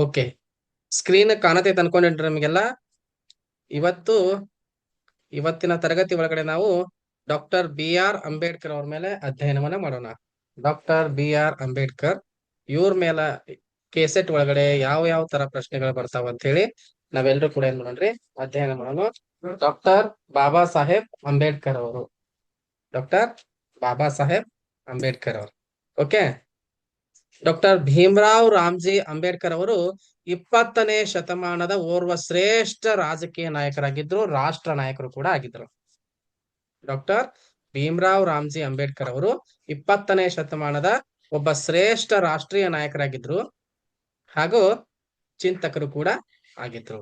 Okay, screen ಕಾಣತೈತೆ ಅನ್ಕೊಂಡಿನ್ರಿ ನಿಮಗೆಲ್ಲ. ಇವತ್ತು ಇವತ್ತಿನ ತರಗತಿ ಒಳಗಡೆ ನಾವು ಡಾಕ್ಟರ್ ಬಿ ಆರ್ ಅಂಬೇಡ್ಕರ್ ಅವ್ರ ಮೇಲೆ ಅಧ್ಯಯನವನ್ನ ಮಾಡೋಣ. ಡಾಕ್ಟರ್ ಬಿ ಆರ್ ಅಂಬೇಡ್ಕರ್ ಇವ್ರ ಮೇಲ ಕೆಸೆಟ್ ಒಳಗಡೆ ಯಾವ ಯಾವ ತರ ಪ್ರಶ್ನೆಗಳು ಬರ್ತಾವ ಅಂತ ಹೇಳಿ ನಾವೆಲ್ಲರೂ ಕೂಡ ಏನ್ ಮಾಡೋಣ್ರಿ, ಅಧ್ಯಯನ ಮಾಡೋಣ. ಡಾಕ್ಟರ್ ಬಾಬಾ ಸಾಹೇಬ್ ಅಂಬೇಡ್ಕರ್ ಅವರು, ಡಾಕ್ಟರ್ ಬಾಬಾ ಸಾಹೇಬ್ ಅಂಬೇಡ್ಕರ್ ಅವರು. ಓಕೆ, ಡಾಕ್ಟರ್ ಭೀಮರಾವ್ ರಾಮ್ಜಿ ಅಂಬೇಡ್ಕರ್ ಅವರು 20ನೇ ಶತಮಾನದ ಓರ್ವ ಶ್ರೇಷ್ಠ ರಾಜಕೀಯ ನಾಯಕರಾಗಿದ್ರು, ರಾಷ್ಟ್ರ ನಾಯಕರು ಕೂಡ ಆಗಿದ್ರು. ಡಾಕ್ಟರ್ ಭೀಮರಾವ್ ರಾಮ್ಜಿ ಅಂಬೇಡ್ಕರ್ ಅವರು 20ನೇ ಶತಮಾನದ ಒಬ್ಬ ಶ್ರೇಷ್ಠ ರಾಷ್ಟ್ರೀಯ ನಾಯಕರಾಗಿದ್ರು ಹಾಗೂ ಚಿಂತಕರು ಕೂಡ ಆಗಿದ್ರು.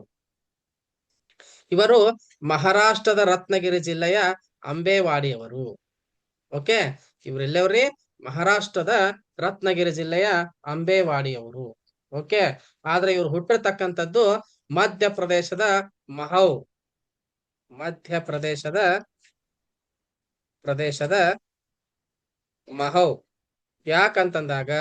ಇವರು ಮಹಾರಾಷ್ಟ್ರದ ರತ್ನಗಿರಿ ಜಿಲ್ಲೆಯ ಅಂಬೇವಾಡಿಯವರು. ಓಕೆ, ಇವರೆಲ್ಲವ್ರಿ ಮಹಾರಾಷ್ಟ್ರದ ರತ್ನಗಿರಿ ಜಿಲ್ಲೆಯ ಅಂಬೇವಾಡಿಯವರು. ಓಕೆ, ಆದ್ರೆ ಇವ್ರು ಹುಟ್ಟಿರ್ತಕ್ಕಂಥದ್ದು ಮಧ್ಯಪ್ರದೇಶದ ಮಹೌ ಮಧ್ಯಪ್ರದೇಶದ ಮಹೌ. ಯಾಕಂತಂದಾಗ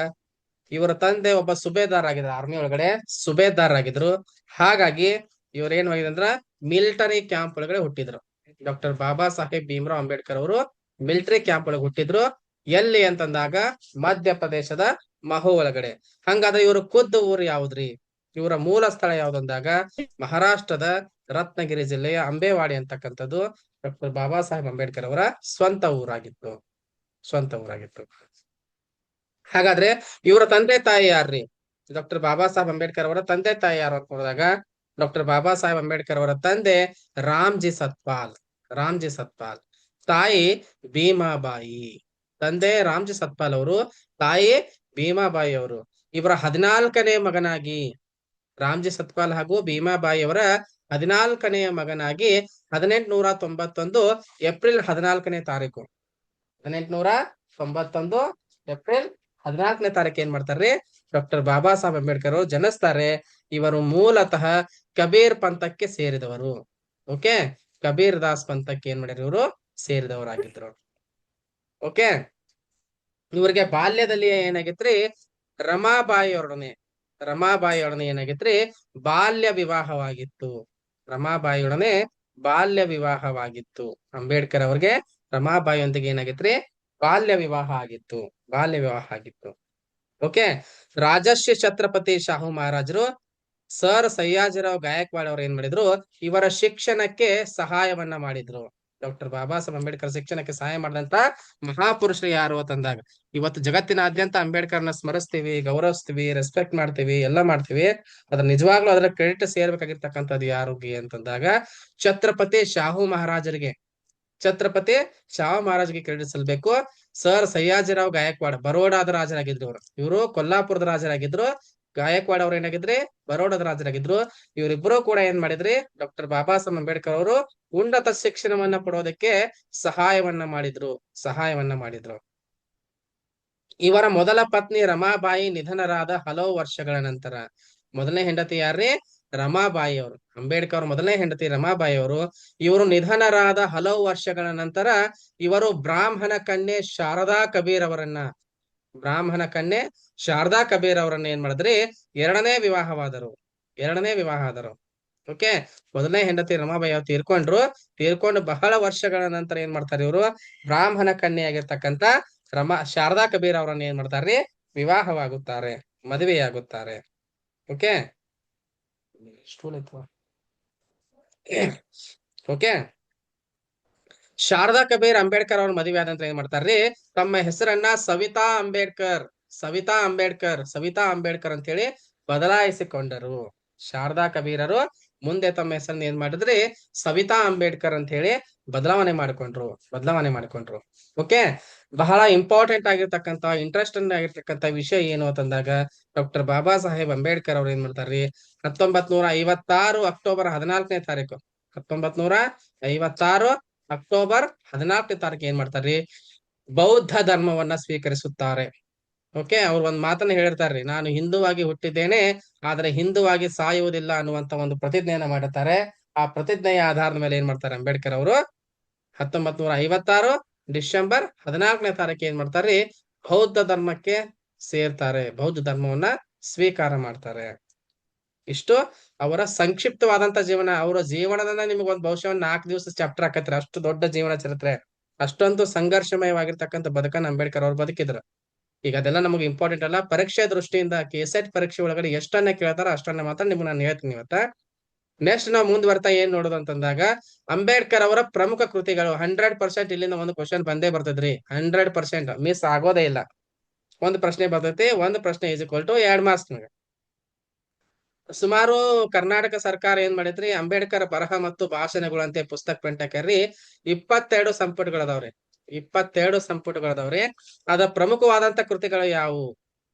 ಇವರ ತಂದೆ ಒಬ್ಬ ಸುಬೇದಾರ್ ಆಗಿದ್ರು, ಆರ್ಮಿ ಒಳಗಡೆ ಸುಬೇದಾರ್ ಆಗಿದ್ರು. ಹಾಗಾಗಿ ಇವ್ರ ಏನ್ ಮಾಡಿದ್ರು ಅಂದ್ರ ಮಿಲಿಟರಿ ಕ್ಯಾಂಪ್ ಒಳಗಡೆ ಹುಟ್ಟಿದ್ರು. ಡಾಕ್ಟರ್ ಬಾಬಾ ಸಾಹೇಬ್ ಭೀಮರಾವ್ ಅಂಬೇಡ್ಕರ್ ಅವರು ಮಿಲಿಟರಿ ಕ್ಯಾಂಪ್ ಒಳಗೆ ಹುಟ್ಟಿದ್ರು. ಎಲ್ಲಿ ಅಂತಂದಾಗ ಮಧ್ಯಪ್ರದೇಶದ ಮಹು ಒಳಗಡೆ. ಹಂಗಾದ್ರೆ ಇವ್ರ ಖುದ್ದು ಊರು ಯಾವ್ದ್ರಿ, ಇವರ ಮೂಲ ಸ್ಥಳ ಯಾವ್ದಂದಾಗ ಮಹಾರಾಷ್ಟ್ರದ ರತ್ನಗಿರಿ ಜಿಲ್ಲೆಯ ಅಂಬೇವಾಡಿ ಅಂತಕ್ಕಂಥದ್ದು ಡಾಕ್ಟರ್ ಬಾಬಾ ಸಾಹೇಬ್ ಅಂಬೇಡ್ಕರ್ ಅವರ ಸ್ವಂತ ಊರಾಗಿತ್ತು. ಹಾಗಾದ್ರೆ ಇವರ ತಂದೆ ತಾಯಿ ಯಾರ್ರಿ? ಡಾಕ್ಟರ್ ಬಾಬಾ ಸಾಹೇಬ್ ಅಂಬೇಡ್ಕರ್ ಅವರ ತಂದೆ ತಾಯಿ ಯಾರು ಅಂತ ನೋಡಿದಾಗ ಡಾಕ್ಟರ್ ಬಾಬಾ ಸಾಹೇಬ್ ಅಂಬೇಡ್ಕರ್ ಅವರ ತಂದೆ ರಾಮ್ಜಿ ಸತ್ಪಾಲ್, ತಾಯಿ ಭೀಮಾಬಾಯಿ. ತಂದೆ ರಾಮ್ಜಿ ಸತ್ಪಾಲ್ ಅವರು, ತಾಯಿ ಭೀಮಾಬಾಯಿ ಅವರು. ಇವರ 14ನೇ ಮಗನಾಗಿ ರಾಮ್ಜಿ ಸತ್ಪಾಲ್ ಹಾಗೂ ಭೀಮಾಬಾಯಿ ಅವರ 14ನೆಯ ಮಗನಾಗಿ 1891 ಏಪ್ರಿಲ್ 14ನೇ ತಾರೀಕು 1891 ಏಪ್ರಿಲ್ 14ನೇ ತಾರೀಕು ಏನ್ ಮಾಡ್ತಾರ್ರಿ, ಡಾಕ್ಟರ್ ಬಾಬಾ ಸಾಹೇಬ್ ಅಂಬೇಡ್ಕರ್ ಅವರು ಜನಿಸ್ತಾರೆ. ಇವರು ಮೂಲತಃ ಕಬೀರ್ ಪಂಥಕ್ಕೆ ಸೇರಿದವರು. ಓಕೆ, ಕಬೀರ್ ದಾಸ್ ಪಂಥಕ್ಕೆ ಏನ್ ಮಾಡಿದ್ರು, ಇವರು ಸೇರಿದವರಾಗಿದ್ರು. ಓಕೆ, ಇವರಿಗೆ ಬಾಲ್ಯದಲ್ಲಿ ಏನಾಗಿತ್ರಿ, ರಮಾಬಾಯಿಯೊಡನೆ ಏನಾಗಿತ್ರಿ, ಬಾಲ್ಯ ವಿವಾಹವಾಗಿತ್ತು. ಅಂಬೇಡ್ಕರ್ ಅವ್ರಿಗೆ ರಮಾಬಾಯಿಯೊಂದಿಗೆ ಏನಾಗಿತ್ರಿ, ಬಾಲ್ಯ ವಿವಾಹ ಆಗಿತ್ತು. ಓಕೆ, ರಾಜರ್ಷಿ ಛತ್ರಪತಿ ಶಾಹು ಮಹಾರಾಜರು ಸರ್ ಸಯ್ಯಾಜಿರಾವ್ ಗಾಯಕ್ವಾಡ್ ಅವ್ರು ಏನ್ ಮಾಡಿದ್ರು, ಇವರ ಶಿಕ್ಷಣಕ್ಕೆ ಸಹಾಯವನ್ನ ಮಾಡಿದ್ರು. ಡಾಕ್ಟರ್ ಬಾಬಾ ಸಾಹೇಬ್ ಅಂಬೇಡ್ಕರ್ ಶಿಕ್ಷಣಕ್ಕೆ ಸಹಾಯ ಮಾಡಿದಂತ ಮಹಾಪುರುಷರು ಯಾರು ಅಂತಂದಾಗ ಇವತ್ತು ಜಗತ್ತಿನಾದ್ಯಂತ ಅಂಬೇಡ್ಕರ್ನ ಸ್ಮರಿಸ್ತೀವಿ, ಗೌರವಿಸ್ತೀವಿ, ರೆಸ್ಪೆಕ್ಟ್ ಮಾಡ್ತೀವಿ, ಎಲ್ಲ ಮಾಡ್ತೀವಿ. ಅದ್ರ ನಿಜವಾಗ್ಲೂ ಅದರ ಕ್ರೆಡಿಟ್ ಸೇರ್ಬೇಕಾಗಿರ್ತಕ್ಕಂಥದ್ದು ಯಾರಿಗೆ ಅಂತಂದಾಗ ಛತ್ರಪತಿ ಶಾಹು ಮಹಾರಾಜರಿಗೆ ಕ್ರೆಡಿಟ್ ಸಲ್ಬೇಕು. ಸರ್ ಸಯ್ಯಾಜಿರಾವ್ ಗಾಯಕ್ವಾಡ್ ಬರೋಡಾದ ರಾಜರಾಗಿದ್ರು. ಇವರು ಕೊಲ್ಲಾಪುರದ ರಾಜರಾಗಿದ್ರು. ಗಾಯಕ್ವಾಡ್ ಅವ್ರು ಏನಾಗಿದ್ರಿ, ಬರೋಡದ ರಾಜರಾಗಿದ್ರು. ಇವರಿಬ್ಬರು ಕೂಡ ಏನ್ ಮಾಡಿದ್ರಿ, ಡಾಕ್ಟರ್ ಬಾಬಾ ಸಾಹೇಬ್ ಅಂಬೇಡ್ಕರ್ ಅವರು ಉನ್ನತ ಶಿಕ್ಷಣವನ್ನ ಪಡೋದಕ್ಕೆ ಸಹಾಯವನ್ನ ಮಾಡಿದ್ರು. ಇವರ ಮೊದಲ ಪತ್ನಿ ರಮಾಬಾಯಿ ನಿಧನರಾದ ಹಲವು ವರ್ಷಗಳ ನಂತರ, ಮೊದಲನೇ ಹೆಂಡತಿ ಯಾರ್ರಿ, ರಮಾಬಾಯಿ ಅವರು. ಅಂಬೇಡ್ಕರ್ ಅವ್ರ ಮೊದಲನೇ ಹೆಂಡತಿ ರಮಾಬಾಯಿ ಅವರು. ಇವರು ನಿಧನರಾದ ಹಲವು ವರ್ಷಗಳ ನಂತರ ಇವರು ಬ್ರಾಹ್ಮಣ ಕನ್ಯೆ ಶಾರದಾ ಕಬೀರ್ ಅವರನ್ನ ಏನ್ ಮಾಡಿದ್ರಿ, ಎರಡನೇ ವಿವಾಹ ಆದರು. ಓಕೆ, ಮೊದಲನೇ ಹೆಂಡತಿ ರಮಾಬಾಯಿ ಅವ್ರು ತೀರ್ಕೊಂಡು ಬಹಳ ವರ್ಷಗಳ ನಂತರ ಏನ್ ಮಾಡ್ತಾರೆ, ಇವರು ಬ್ರಾಹ್ಮಣ ಕನ್ಯೆ ಆಗಿರ್ತಕ್ಕಂಥ ಶಾರದಾ ಕಬೀರ್ ಅವರನ್ನ ಏನ್ ಮಾಡ್ತಾರ್ರಿ, ವಿವಾಹವಾಗುತ್ತಾರೆ, ಮದುವೆಯಾಗುತ್ತಾರೆ. ಓಕೆ, ಓಕೆ, ಶಾರದಾ ಕಬೀರ್ ಅಂಬೇಡ್ಕರ್ ಅವ್ರ ಮದುವೆ ಆದಂತ ಏನ್ ಮಾಡ್ತಾರ್ರಿ, ತಮ್ಮ ಹೆಸರನ್ನ ಸವಿತಾ ಅಂಬೇಡ್ಕರ್ ಅಂತ ಹೇಳಿ ಬದಲಾಯಿಸಿಕೊಂಡರು. ಶಾರದಾ ಕಬೀರರು ಮುಂದೆ ತಮ್ಮ ಹೆಸರನ್ನ ಏನ್ ಮಾಡಿದ್ರಿ, ಸವಿತಾ ಅಂಬೇಡ್ಕರ್ ಅಂತ ಹೇಳಿ ಬದಲಾವಣೆ ಮಾಡಿಕೊಂಡ್ರು. ಓಕೆ, ಬಹಳ ಇಂಪಾರ್ಟೆಂಟ್ ಆಗಿರ್ತಕ್ಕಂಥ ಇಂಟ್ರೆಸ್ಟಿಂಗ್ ಆಗಿರ್ತಕ್ಕಂಥ ವಿಷಯ ಏನು ಅಂತಂದಾಗ ಡಾಕ್ಟರ್ ಬಾಬಾ ಸಾಹೇಬ್ ಅಂಬೇಡ್ಕರ್ ಅವ್ರು ಏನ್ ಮಾಡ್ತಾರ್ರಿ, 1956 ಅಕ್ಟೋಬರ್ 14ನೇ ತಾರೀಕು 1956 ಅಕ್ಟೋಬರ್ 14ನೇ ತಾರೀಕು ಏನ್ ಮಾಡ್ತಾರ್ರಿ, ಬೌದ್ಧ ಧರ್ಮವನ್ನ ಸ್ವೀಕರಿಸುತ್ತಾರೆ. ಓಕೆ, ಅವ್ರು ಒಂದ್ ಮಾತನ್ನ ಹೇಳಿರ್ತಾರ್ರಿ, ನಾನು ಹಿಂದುವಾಗಿ ಹುಟ್ಟಿದ್ದೇನೆ ಆದ್ರೆ ಹಿಂದುವಾಗಿ ಸಾಯುವುದಿಲ್ಲ ಅನ್ನುವಂತ ಒಂದು ಪ್ರತಿಜ್ಞೆಯನ್ನ ಮಾಡಿರ್ತಾರೆ. ಆ ಪ್ರತಿಜ್ಞೆಯ ಆಧಾರದ ಮೇಲೆ ಏನ್ ಮಾಡ್ತಾರೆ, ಅಂಬೇಡ್ಕರ್ ಅವರು 1956 ಡಿಸೆಂಬರ್ 14ನೇ ತಾರೀಕು ಏನ್ ಮಾಡ್ತಾರ್ರಿ, ಬೌದ್ಧ ಧರ್ಮಕ್ಕೆ ಸೇರ್ತಾರೆ, ಬೌದ್ಧ ಧರ್ಮವನ್ನ ಸ್ವೀಕಾರ ಮಾಡ್ತಾರೆ. ಇಷ್ಟು ಅವರ ಸಂಕ್ಷಿಪ್ತವಾದಂತ ಜೀವನ. ಅವರ ಜೀವನದಿಂದ ನಿಮ್ಗೆ ಒಂದು ಬಹುಶಃ ಒಂದ್ 4 ದಿವಸ ಚಾಪ್ಟರ್ ಆಕತ್ರಿ, ಅಷ್ಟು ದೊಡ್ಡ ಜೀವನ ಚರಿತ್ರೆ. ಅಷ್ಟೊಂದು ಸಂಘರ್ಷಮಯವಾಗಿರ್ತಕ್ಕಂಥ ಬದುಕನ್ನ ಅಂಬೇಡ್ಕರ್ ಅವ್ರು ಬದುಕಿದ್ರು. ಈಗ ಅದೆಲ್ಲ ನಮಗೆ ಇಂಪಾರ್ಟೆಂಟ್ ಅಲ್ಲ. ಪರೀಕ್ಷೆ ದೃಷ್ಟಿಯಿಂದ ಕೆಸೆಟ್ ಪರೀಕ್ಷೆ ಒಳಗಡೆ ಎಷ್ಟನ್ನ ಕೇಳ್ತಾರ ಅಷ್ಟನ್ನ ಮಾತ್ರ ನಿಮ್ಗೆ ನಾನು ಹೇಳ್ತೀನಿ ಇವತ್ತ. ನೆಕ್ಸ್ಟ್ ನಾವು ಮುಂದುವರ್ತಾ ಏನ್ ನೋಡೋದು ಅಂತಂದಾಗ, ಅಂಬೇಡ್ಕರ್ ಅವರ ಪ್ರಮುಖ ಕೃತಿಗಳು. 100% ಇಲ್ಲಿಂದ ಒಂದು ಕ್ವಶನ್ ಬಂದೇ ಬರ್ತದ್ರಿ. 100% ಮಿಸ್ ಆಗೋದೇ ಇಲ್ಲ. ಒಂದು ಪ್ರಶ್ನೆ ಬರ್ತೈತಿ, ಒಂದು ಪ್ರಶ್ನೆ ಈಸ್ ಈಕ್ವಲ್ ಟು 2 ಮಾರ್ಕ್ಸ್. ಸುಮಾರು ಕರ್ನಾಟಕ ಸರ್ಕಾರ ಏನ್ ಮಾಡೈತ್ರಿ, ಅಂಬೇಡ್ಕರ್ ಬರಹ ಮತ್ತು ಭಾಷಣಗಳು ಅಂತ ಪುಸ್ತಕ ಪ್ರಿಂಟ್ ಹಾಕ್ಯಾರ್ರಿ. 22 ಸಂಪುಟಗಳದಾವ್ರಿ. 22 ಸಂಪುಟಗಳದಾವ್ರಿ. ಅದ ಪ್ರಮುಖವಾದಂತ ಕೃತಿಗಳು ಯಾವುವು?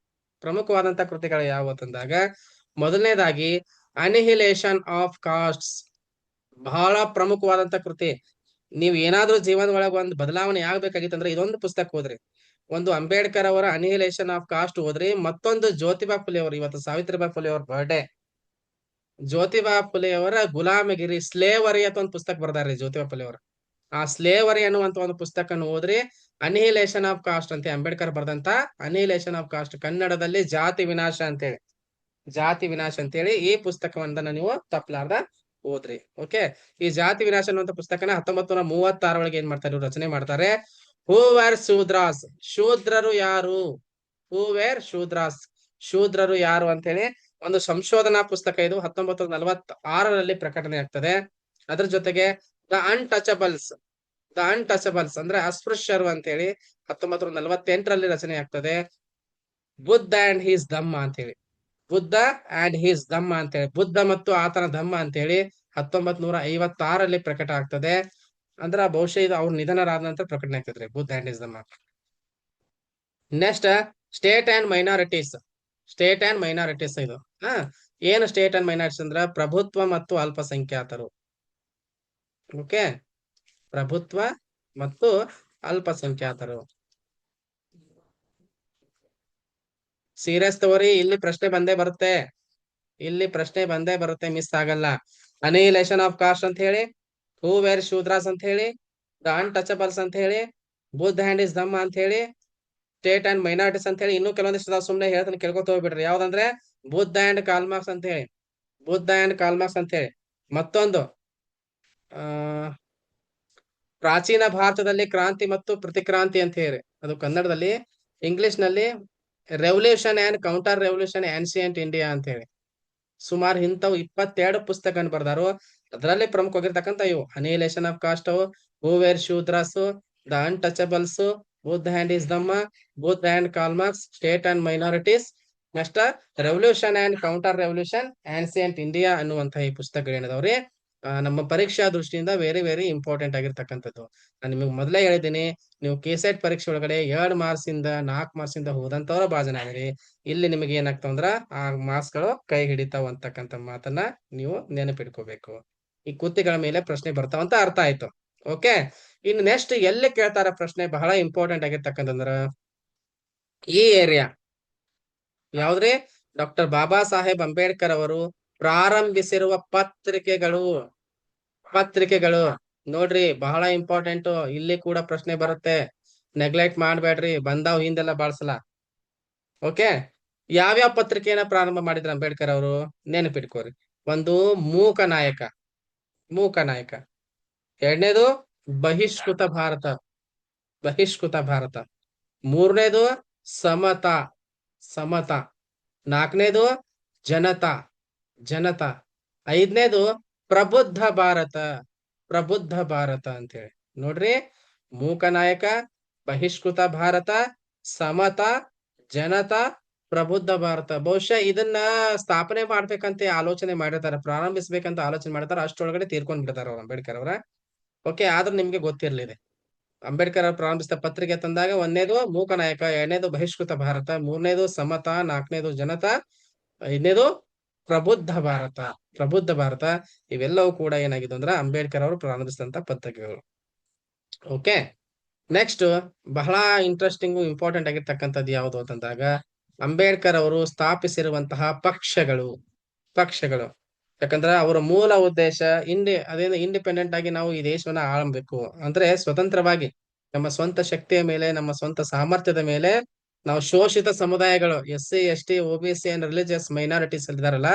ಪ್ರಮುಖವಾದಂತ ಕೃತಿಗಳು ಯಾವುವು ಅಂತಂದಾಗ, ಮೊದಲನೇದಾಗಿ ಅನಿಹಿಲೇಷನ್ ಆಫ್ ಕಾಸ್ಟ್ಸ್. ಬಹಳ ಪ್ರಮುಖವಾದಂತ ಕೃತಿ. ನೀವ್ ಏನಾದ್ರೂ ಜೀವನದೊಳಗ ಒಂದ್ ಬದಲಾವಣೆ ಆಗ್ಬೇಕಾಗಿತ್ತಂದ್ರೆ ಇದೊಂದು ಪುಸ್ತಕ ಓದ್ರಿ. ಒಂದು ಅಂಬೇಡ್ಕರ್ ಅವರ ಅನಿಹಿಲೇಷನ್ ಆಫ್ ಕಾಸ್ಟ್ ಓದ್ರಿ. ಮತ್ತೊಂದು ಜ್ಯೋತಿಬಾ ಫುಲೆ ಅವರು, ಇವತ್ತು ಸಾವಿತ್ರಿಬಾಯಿ ಫುಲೆ ಅವ್ರ ಬರ್ಡೇ. ಜ್ಯೋತಿಬಾ ಫುಲೆ ಅವರ ಗುಲಾಮಗಿರಿ, ಸ್ಲೇವರಿ ಅಂತ ಒಂದು ಪುಸ್ತಕ ಬರ್ದಾರ್ರಿ ಜ್ಯೋತಿಬಾ ಫುಲೆ ಅವರು. ಆ ಸ್ಲೇವರಿ ಅನ್ನುವಂತ ಒಂದು ಪುಸ್ತಕನ ಓದ್ರಿ. ಅನಿಹಿಲೇಷನ್ ಆಫ್ ಕಾಸ್ಟ್ ಅಂತ ಅಂಬೇಡ್ಕರ್ ಬರ್ದಂತ ಅನಿಹಿಲೇಷನ್ ಆಫ್ ಕಾಸ್ಟ್, ಕನ್ನಡದಲ್ಲಿ ಜಾತಿ ವಿನಾಶ ಅಂತೇಳಿ, ಜಾತಿ ವಿನಾಶ ಅಂತೇಳಿ ಈ ಪುಸ್ತಕವನ್ನ ನೀವು ತಪ್ಪಲಾರ್ದ ಓದ್ರಿ. ಓಕೆ, ಈ ಜಾತಿ ವಿನಾಶ ಅನ್ನುವಂತ ಪುಸ್ತಕನ 1936 ಒಳಗೆ ಏನ್ ಮಾಡ್ತಾರೆ, ರಚನೆ ಮಾಡ್ತಾರೆ. ಹೂ ವೇರ್ ಶೂದ್ರಾಸ್, ಶೂದ್ರರು ಯಾರು? ಹೂ ವೇರ್ ಶೂದ್ರಾಸ್, ಶೂದ್ರರು ಯಾರು ಅಂತ ಹೇಳಿ ಒಂದು ಸಂಶೋಧನಾ ಪುಸ್ತಕ. ಇದು 1946ರಲ್ಲಿ ಪ್ರಕಟಣೆ ಆಗ್ತದೆ. ಅದ್ರ ಜೊತೆಗೆ ದ ಅನ್ಟಚಬಲ್ಸ್, ದ ಅನ್ಟಚಬಲ್ಸ್ ಅಂದ್ರೆ ಅಸ್ಪೃಶ್ಯರು ಅಂತ ಹೇಳಿ 1948ರಲ್ಲಿ ರಚನೆ ಆಗ್ತದೆ. ಬುದ್ಧ ಅಂಡ್ ಹೀಸ್ ಧಮ್ಮ ಅಂತ ಹೇಳಿ, ಬುದ್ಧ ಅಂಡ್ ಹೀಸ್ ಧಮ್ಮ ಅಂತ ಹೇಳಿ, ಬುದ್ಧ ಮತ್ತು ಆತನ ಧಮ್ಮ ಅಂತ ಹೇಳಿ 1956ರಲ್ಲಿ ಪ್ರಕಟ ಆಗ್ತದೆ. ಅಂದ್ರ ಬಹುಶಃ ಇದು ಅವ್ರ ನಿಧನರಾದ ನಂತರ ಪ್ರಕಟಣೆ ಆಗ್ತದ್ರಿ, Buddha and his Dhamma. Next state and minorities. State and minorities ಇದು ಏನು ಸ್ಟೇಟ್ ಅಂಡ್ ಮೈನಾರಿಟೀಸ್ ಅಂದ್ರ ಪ್ರಭುತ್ವ ಮತ್ತು ಅಲ್ಪಸಂಖ್ಯಾತರು. ಓಕೆ, ಪ್ರಭುತ್ವ ಮತ್ತು ಅಲ್ಪಸಂಖ್ಯಾತರು. ಸೀರಿಯಸ್ ತಗೋರಿ, ಇಲ್ಲಿ ಪ್ರಶ್ನೆ ಬಂದೇ ಬರುತ್ತೆ, ಇಲ್ಲಿ ಪ್ರಶ್ನೆ ಬಂದೇ ಬರುತ್ತೆ, ಮಿಸ್ ಆಗಲ್ಲ. ಅನಿಹಿಲೇಷನ್ ಆಫ್ ಕಾಸ್ಟ್ ಅಂತ ಹೇಳಿ, ಹೂ ವೇರ್ ಶೂದ್ರಾಸ್ ಅಂತ ಹೇಳಿ, ದ ಅನ್ಟಚಬಲ್ಸ್ ಅಂತ ಹೇಳಿ, ಬುದ್ಧ ಅಂಡ್ ಇಸ್ ಧಮ್ಮ ಅಂತ ಹೇಳಿ, ಸ್ಟೇಟ್ ಅಂಡ್ ಮೈನಾರಿಟೀಸ್ ಅಂತ ಹೇಳಿ, ಇನ್ನೂ ಕೆಲವೊಂದಿಷ್ಟು ಸುಮ್ನೆ ಹೇಳ್ತಾನೆ ಕೇಳ್ಕೊತ ಹೋಗ್ಬಿಡ್ರಿ. ಯಾವ್ದಂದ್ರೆ ಬುದ್ಧ ಅಂಡ್ ಕಾಲ್ಮಾರ್ಕ್ಸ್ ಅಂತ ಹೇಳಿ, ಬುದ್ಧ ಅಂಡ್ ಕಾಲ್ಮಾರ್ಕ್ಸ್ ಅಂತ ಹೇಳಿ. ಮತ್ತೊಂದು ಆ ಪ್ರಾಚೀನ ಭಾರತದಲ್ಲಿ ಕ್ರಾಂತಿ ಮತ್ತು ಪ್ರತಿಕ್ರಾಂತಿ ಅಂತ ಹೇಳಿ, ಅದು ಕನ್ನಡದಲ್ಲಿ. ಇಂಗ್ಲಿಷ್ ನಲ್ಲಿ revolution and counter revolution ancient India ಅಂತ ಹೇಳಿ. ಸುಮಾರು ಇಂಥವು 22 ಪುಸ್ತಕ ಬರ್ದಾರು. ಅದರಲ್ಲಿ ಪ್ರಮುಖವಾಗಿರ್ತಕ್ಕಂಥ ಇವು annihilation of caste, who were Shudras, the untouchables, Buddha and his Dhamma, Buddha and Karl Marx, state and minorities, next revolution and counter revolution ancient India ಅನ್ನುವಂತಹ ಈ ಪುಸ್ತಕಗಳು ಏನಿದಾವ್ರಿ, ನಮ್ಮ ಪರೀಕ್ಷಾ ದೃಷ್ಟಿಯಿಂದ ವೆರಿ ವೆರಿ ಇಂಪಾರ್ಟೆಂಟ್ ಆಗಿರ್ತಕ್ಕಂಥದ್ದು. ನಾನು ನಿಮಗೆ ಮೊದಲೇ ಹೇಳಿದ್ದೀನಿ, ನೀವು ಕೆಸೆಟ್ ಪರೀಕ್ಷೆ ಒಳಗಡೆ 2 ಮಾರ್ಕ್ಸ್ ಇಂದ 4 ಮಾರ್ಕ್ಸ್ ಇಂದ ಹೋದಂತವ್ರ ಭಾಜನ ಆಗಿರಿ. ಇಲ್ಲಿ ನಿಮಗೆ ಏನಾಗ್ತಾವಂದ್ರ ಆ ಮಾರ್ಕ್ಸ್ ಗಳು ಕೈ ಹಿಡಿತಾವ ಅಂತಕ್ಕಂಥ ಮಾತನ್ನ ನೀವು ನೆನಪಿಟ್ಕೋಬೇಕು. ಈ ಕೃತಿಗಳ ಮೇಲೆ ಪ್ರಶ್ನೆ ಬರ್ತಾವಂತ ಅರ್ಥ ಆಯ್ತು. ಓಕೆ, ಇನ್ನು ನೆಕ್ಸ್ಟ್ ಎಲ್ಲಿ ಕೇಳ್ತಾರ ಪ್ರಶ್ನೆ, ಬಹಳ ಇಂಪಾರ್ಟೆಂಟ್ ಆಗಿರ್ತಕ್ಕಂಥಂದ್ರ ಈ ಏರಿಯಾ ಯಾವ್ದ್ರಿ, ಡಾಕ್ಟರ್ ಬಾಬಾ ಸಾಹೇಬ್ ಅಂಬೇಡ್ಕರ್ ಅವರು ಪ್ರಾರಂಭಿಸಿರುವ ಪತ್ರಿಕೆಗಳು. ಪತ್ರಿಕೆಗಳು ನೋಡ್ರಿ, ಬಹಳ ಇಂಪಾರ್ಟೆಂಟ್. ಇಲ್ಲಿ ಕೂಡ ಪ್ರಶ್ನೆ ಬರುತ್ತೆ, ನೆಗ್ಲೆಕ್ಟ್ ಮಾಡ್ಬೇಡ್ರಿ, ಬಂದಾವ್ ಹಿಂದೆಲ್ಲ ಬಾಳ್ಸಲ. ಓಕೆ, ಯಾವ್ಯಾವ ಪತ್ರಿಕೆಯನ್ನ ಪ್ರಾರಂಭ ಮಾಡಿದ್ರ ಅಂಬೇಡ್ಕರ್ ಅವರು ನೆನಪಿಟ್ಕೋರಿ. ಒಂದು ಮೂಕ ನಾಯಕ, ಮೂಕ ನಾಯಕ. ಎರಡನೇದು ಬಹಿಷ್ಕೃತ ಭಾರತ, ಬಹಿಷ್ಕೃತ ಭಾರತ. ಮೂರನೇದು ಸಮತಾ, ಸಮತಾ. ನಾಲ್ಕನೇದು ಜನತಾ, ಜನತಾ. ಐದನೇದು ಪ್ರಬುದ್ಧ ಭಾರತ, ಪ್ರಬುದ್ಧ ಭಾರತ ಅಂತ ಹೇಳಿ. ನೋಡ್ರಿ, ಮೂಕ ನಾಯಕ, ಬಹಿಷ್ಕೃತ ಭಾರತ, ಸಮತಾ, ಜನತಾ, ಪ್ರಬುದ್ಧ ಭಾರತ. ಬಹುಶಃ ಇದನ್ನ ಸ್ಥಾಪನೆ ಮಾಡ್ಬೇಕಂತ ಆಲೋಚನೆ ಮಾಡಿರ್ತಾರ, ಪ್ರಾರಂಭಿಸ್ಬೇಕಂತ ಆಲೋಚನೆ ಮಾಡ್ತಾರ, ಅಷ್ಟೊಳಗಡೆ ತೀರ್ಕೊಂಡ್ ಬಿಡ್ತಾರ ಅವ್ರ ಅಂಬೇಡ್ಕರ್ ಅವರ. ಓಕೆ, ಆದ್ರೂ ನಿಮ್ಗೆ ಗೊತ್ತಿರ್ಲಿದೆ. ಅಂಬೇಡ್ಕರ್ ಅವರು ಪ್ರಾರಂಭಿಸಿದ ಪತ್ರಿಕೆ ತಂದಾಗ ಒಂದನೇದು ಮೂಕ ನಾಯಕ, ಎರಡನೇದು ಬಹಿಷ್ಕೃತ ಭಾರತ, ಮೂರನೇದು ಸಮತಾ, ನಾಲ್ಕನೇದು ಜನತಾ, ಐದನೇದು ಪ್ರಬುದ್ಧ ಭಾರತ, ಪ್ರಬುದ್ಧ ಭಾರತ. ಇವೆಲ್ಲವೂ ಕೂಡ ಏನಾಗಿದೆ ಅಂದ್ರ ಅಂಬೇಡ್ಕರ್ ಅವರು ಪ್ರಾರಂಭಿಸಿದಂತ ಪತ್ರಿಕೆಗಳು. ಓಕೆ, ನೆಕ್ಸ್ಟ್ ಬಹಳ ಇಂಟ್ರೆಸ್ಟಿಂಗ್ ಇಂಪಾರ್ಟೆಂಟ್ ಆಗಿರ್ತಕ್ಕಂಥದ್ದು ಯಾವುದು ಅಂತಂದಾಗ, ಅಂಬೇಡ್ಕರ್ ಅವರು ಸ್ಥಾಪಿಸಿರುವಂತಹ ಪಕ್ಷಗಳು. ಪಕ್ಷಗಳು ಯಾಕಂದ್ರ ಅವರ ಮೂಲ ಉದ್ದೇಶ ಅದೇನು ಇಂಡಿಪೆಂಡೆಂಟ್ ಆಗಿ ನಾವು ಈ ದೇಶವನ್ನ ಆಳ್ಬೇಕು ಅಂದ್ರೆ, ಸ್ವತಂತ್ರವಾಗಿ ನಮ್ಮ ಸ್ವಂತ ಶಕ್ತಿಯ ಮೇಲೆ, ನಮ್ಮ ಸ್ವಂತ ಸಾಮರ್ಥ್ಯದ ಮೇಲೆ ನಾವು ಶೋಷಿತ ಸಮುದಾಯಗಳು, SC ST OBC and religious minorities ಇದಾರಲ್ಲ,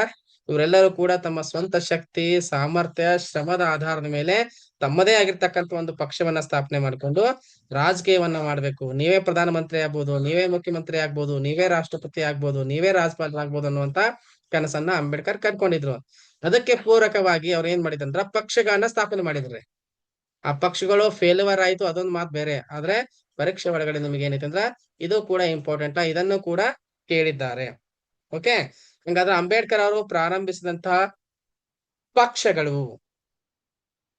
ಇವರೆಲ್ಲರೂ ಕೂಡ ತಮ್ಮ ಸ್ವಂತ ಶಕ್ತಿ, ಸಾಮರ್ಥ್ಯ, ಶ್ರಮದ ಆಧಾರದ ಮೇಲೆ ತಮ್ಮದೇ ಆಗಿರ್ತಕ್ಕಂಥ ಒಂದು ಪಕ್ಷವನ್ನ ಸ್ಥಾಪನೆ ಮಾಡಿಕೊಂಡು ರಾಜಕೀಯವನ್ನ ಮಾಡ್ಬೇಕು. ನೀವೇ ಪ್ರಧಾನಮಂತ್ರಿ ಆಗ್ಬೋದು, ನೀವೇ ಮುಖ್ಯಮಂತ್ರಿ ಆಗ್ಬೋದು, ನೀವೇ ರಾಷ್ಟ್ರಪತಿ ಆಗ್ಬೋದು, ನೀವೇ ರಾಜ್ಯಪಾಲರಾಗ್ಬೋದು ಅನ್ನುವಂತ ಕನಸನ್ನ ಅಂಬೇಡ್ಕರ್ ಕಟ್ಕೊಂಡಿದ್ರು. ಅದಕ್ಕೆ ಪೂರಕವಾಗಿ ಅವ್ರು ಏನ್ ಮಾಡಿದಂದ್ರ ಪಕ್ಷಗಳನ್ನ ಸ್ಥಾಪನೆ ಮಾಡಿದ್ರಿ. ಆ ಪಕ್ಷಗಳು ಫೇಲ್ಯೂರ್ ಆಯ್ತು, ಅದೊಂದು ಮಾತು ಬೇರೆ. ಆದ್ರೆ ಪರೀಕ್ಷೆ ಒಳಗಡೆ ನಿಮ್ಗೆ ಏನೈತೆ ಅಂದ್ರ ಇದು ಕೂಡ ಇಂಪಾರ್ಟೆಂಟ್, ಇದನ್ನು ಕೂಡ ಕೇಳಿದ್ದಾರೆ. ಓಕೆ, ಹಂಗಾದ್ರೆ ಅಂಬೇಡ್ಕರ್ ಅವರು ಪ್ರಾರಂಭಿಸಿದಂತಹ ಪಕ್ಷಗಳು